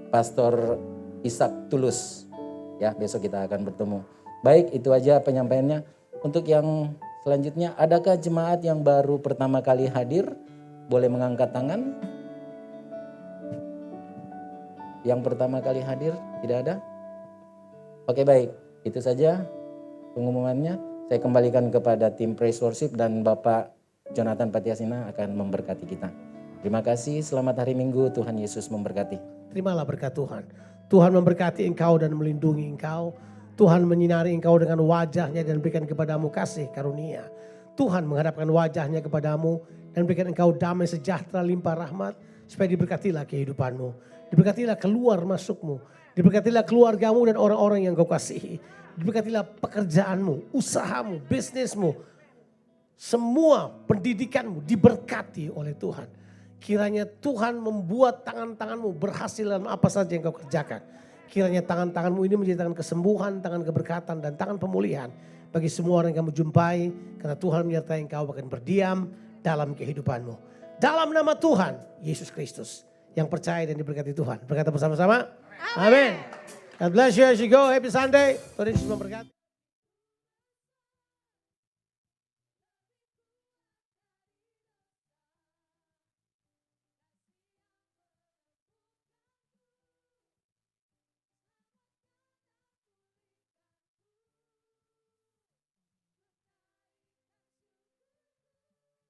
Pastor Ishak Tulus. Ya, besok kita akan bertemu. Baik, itu aja penyampaiannya. Untuk yang selanjutnya, adakah jemaat yang baru pertama kali hadir? Boleh mengangkat tangan. Yang pertama kali hadir, tidak ada? Oke, baik. Itu saja pengumumannya. Saya kembalikan kepada tim Praise Worship dan Bapak Jonathan Patiasina akan memberkati kita. Terima kasih, selamat hari Minggu, Tuhan Yesus memberkati. Terimalah berkat Tuhan. Tuhan memberkati engkau dan melindungi engkau. Tuhan menyinari engkau dengan wajahnya dan berikan kepadamu kasih karunia. Tuhan menghadapkan wajahnya kepadamu dan berikan engkau damai sejahtera limpah rahmat. Supaya diberkatilah kehidupanmu. Diberkatilah keluar masukmu. Diberkatilah keluargamu dan orang-orang yang kau kasihi. Diberkatilah pekerjaanmu, usahamu, bisnismu. Semua pendidikanmu diberkati oleh Tuhan. Kiranya Tuhan membuat tangan-tanganmu berhasil dalam apa saja yang kau kerjakan. Kiranya tangan-tanganmu ini menjadi tangan kesembuhan, tangan keberkatan dan tangan pemulihan. Bagi semua orang yang kamu jumpai. Karena Tuhan menyertai engkau akan berdiam dalam kehidupanmu. Dalam nama Tuhan Yesus Kristus. Yang percaya dan diberkati Tuhan. Berkata bersama-sama. Amin. God bless you as you go. Happy Sunday. Tuhan Yesus memberkati.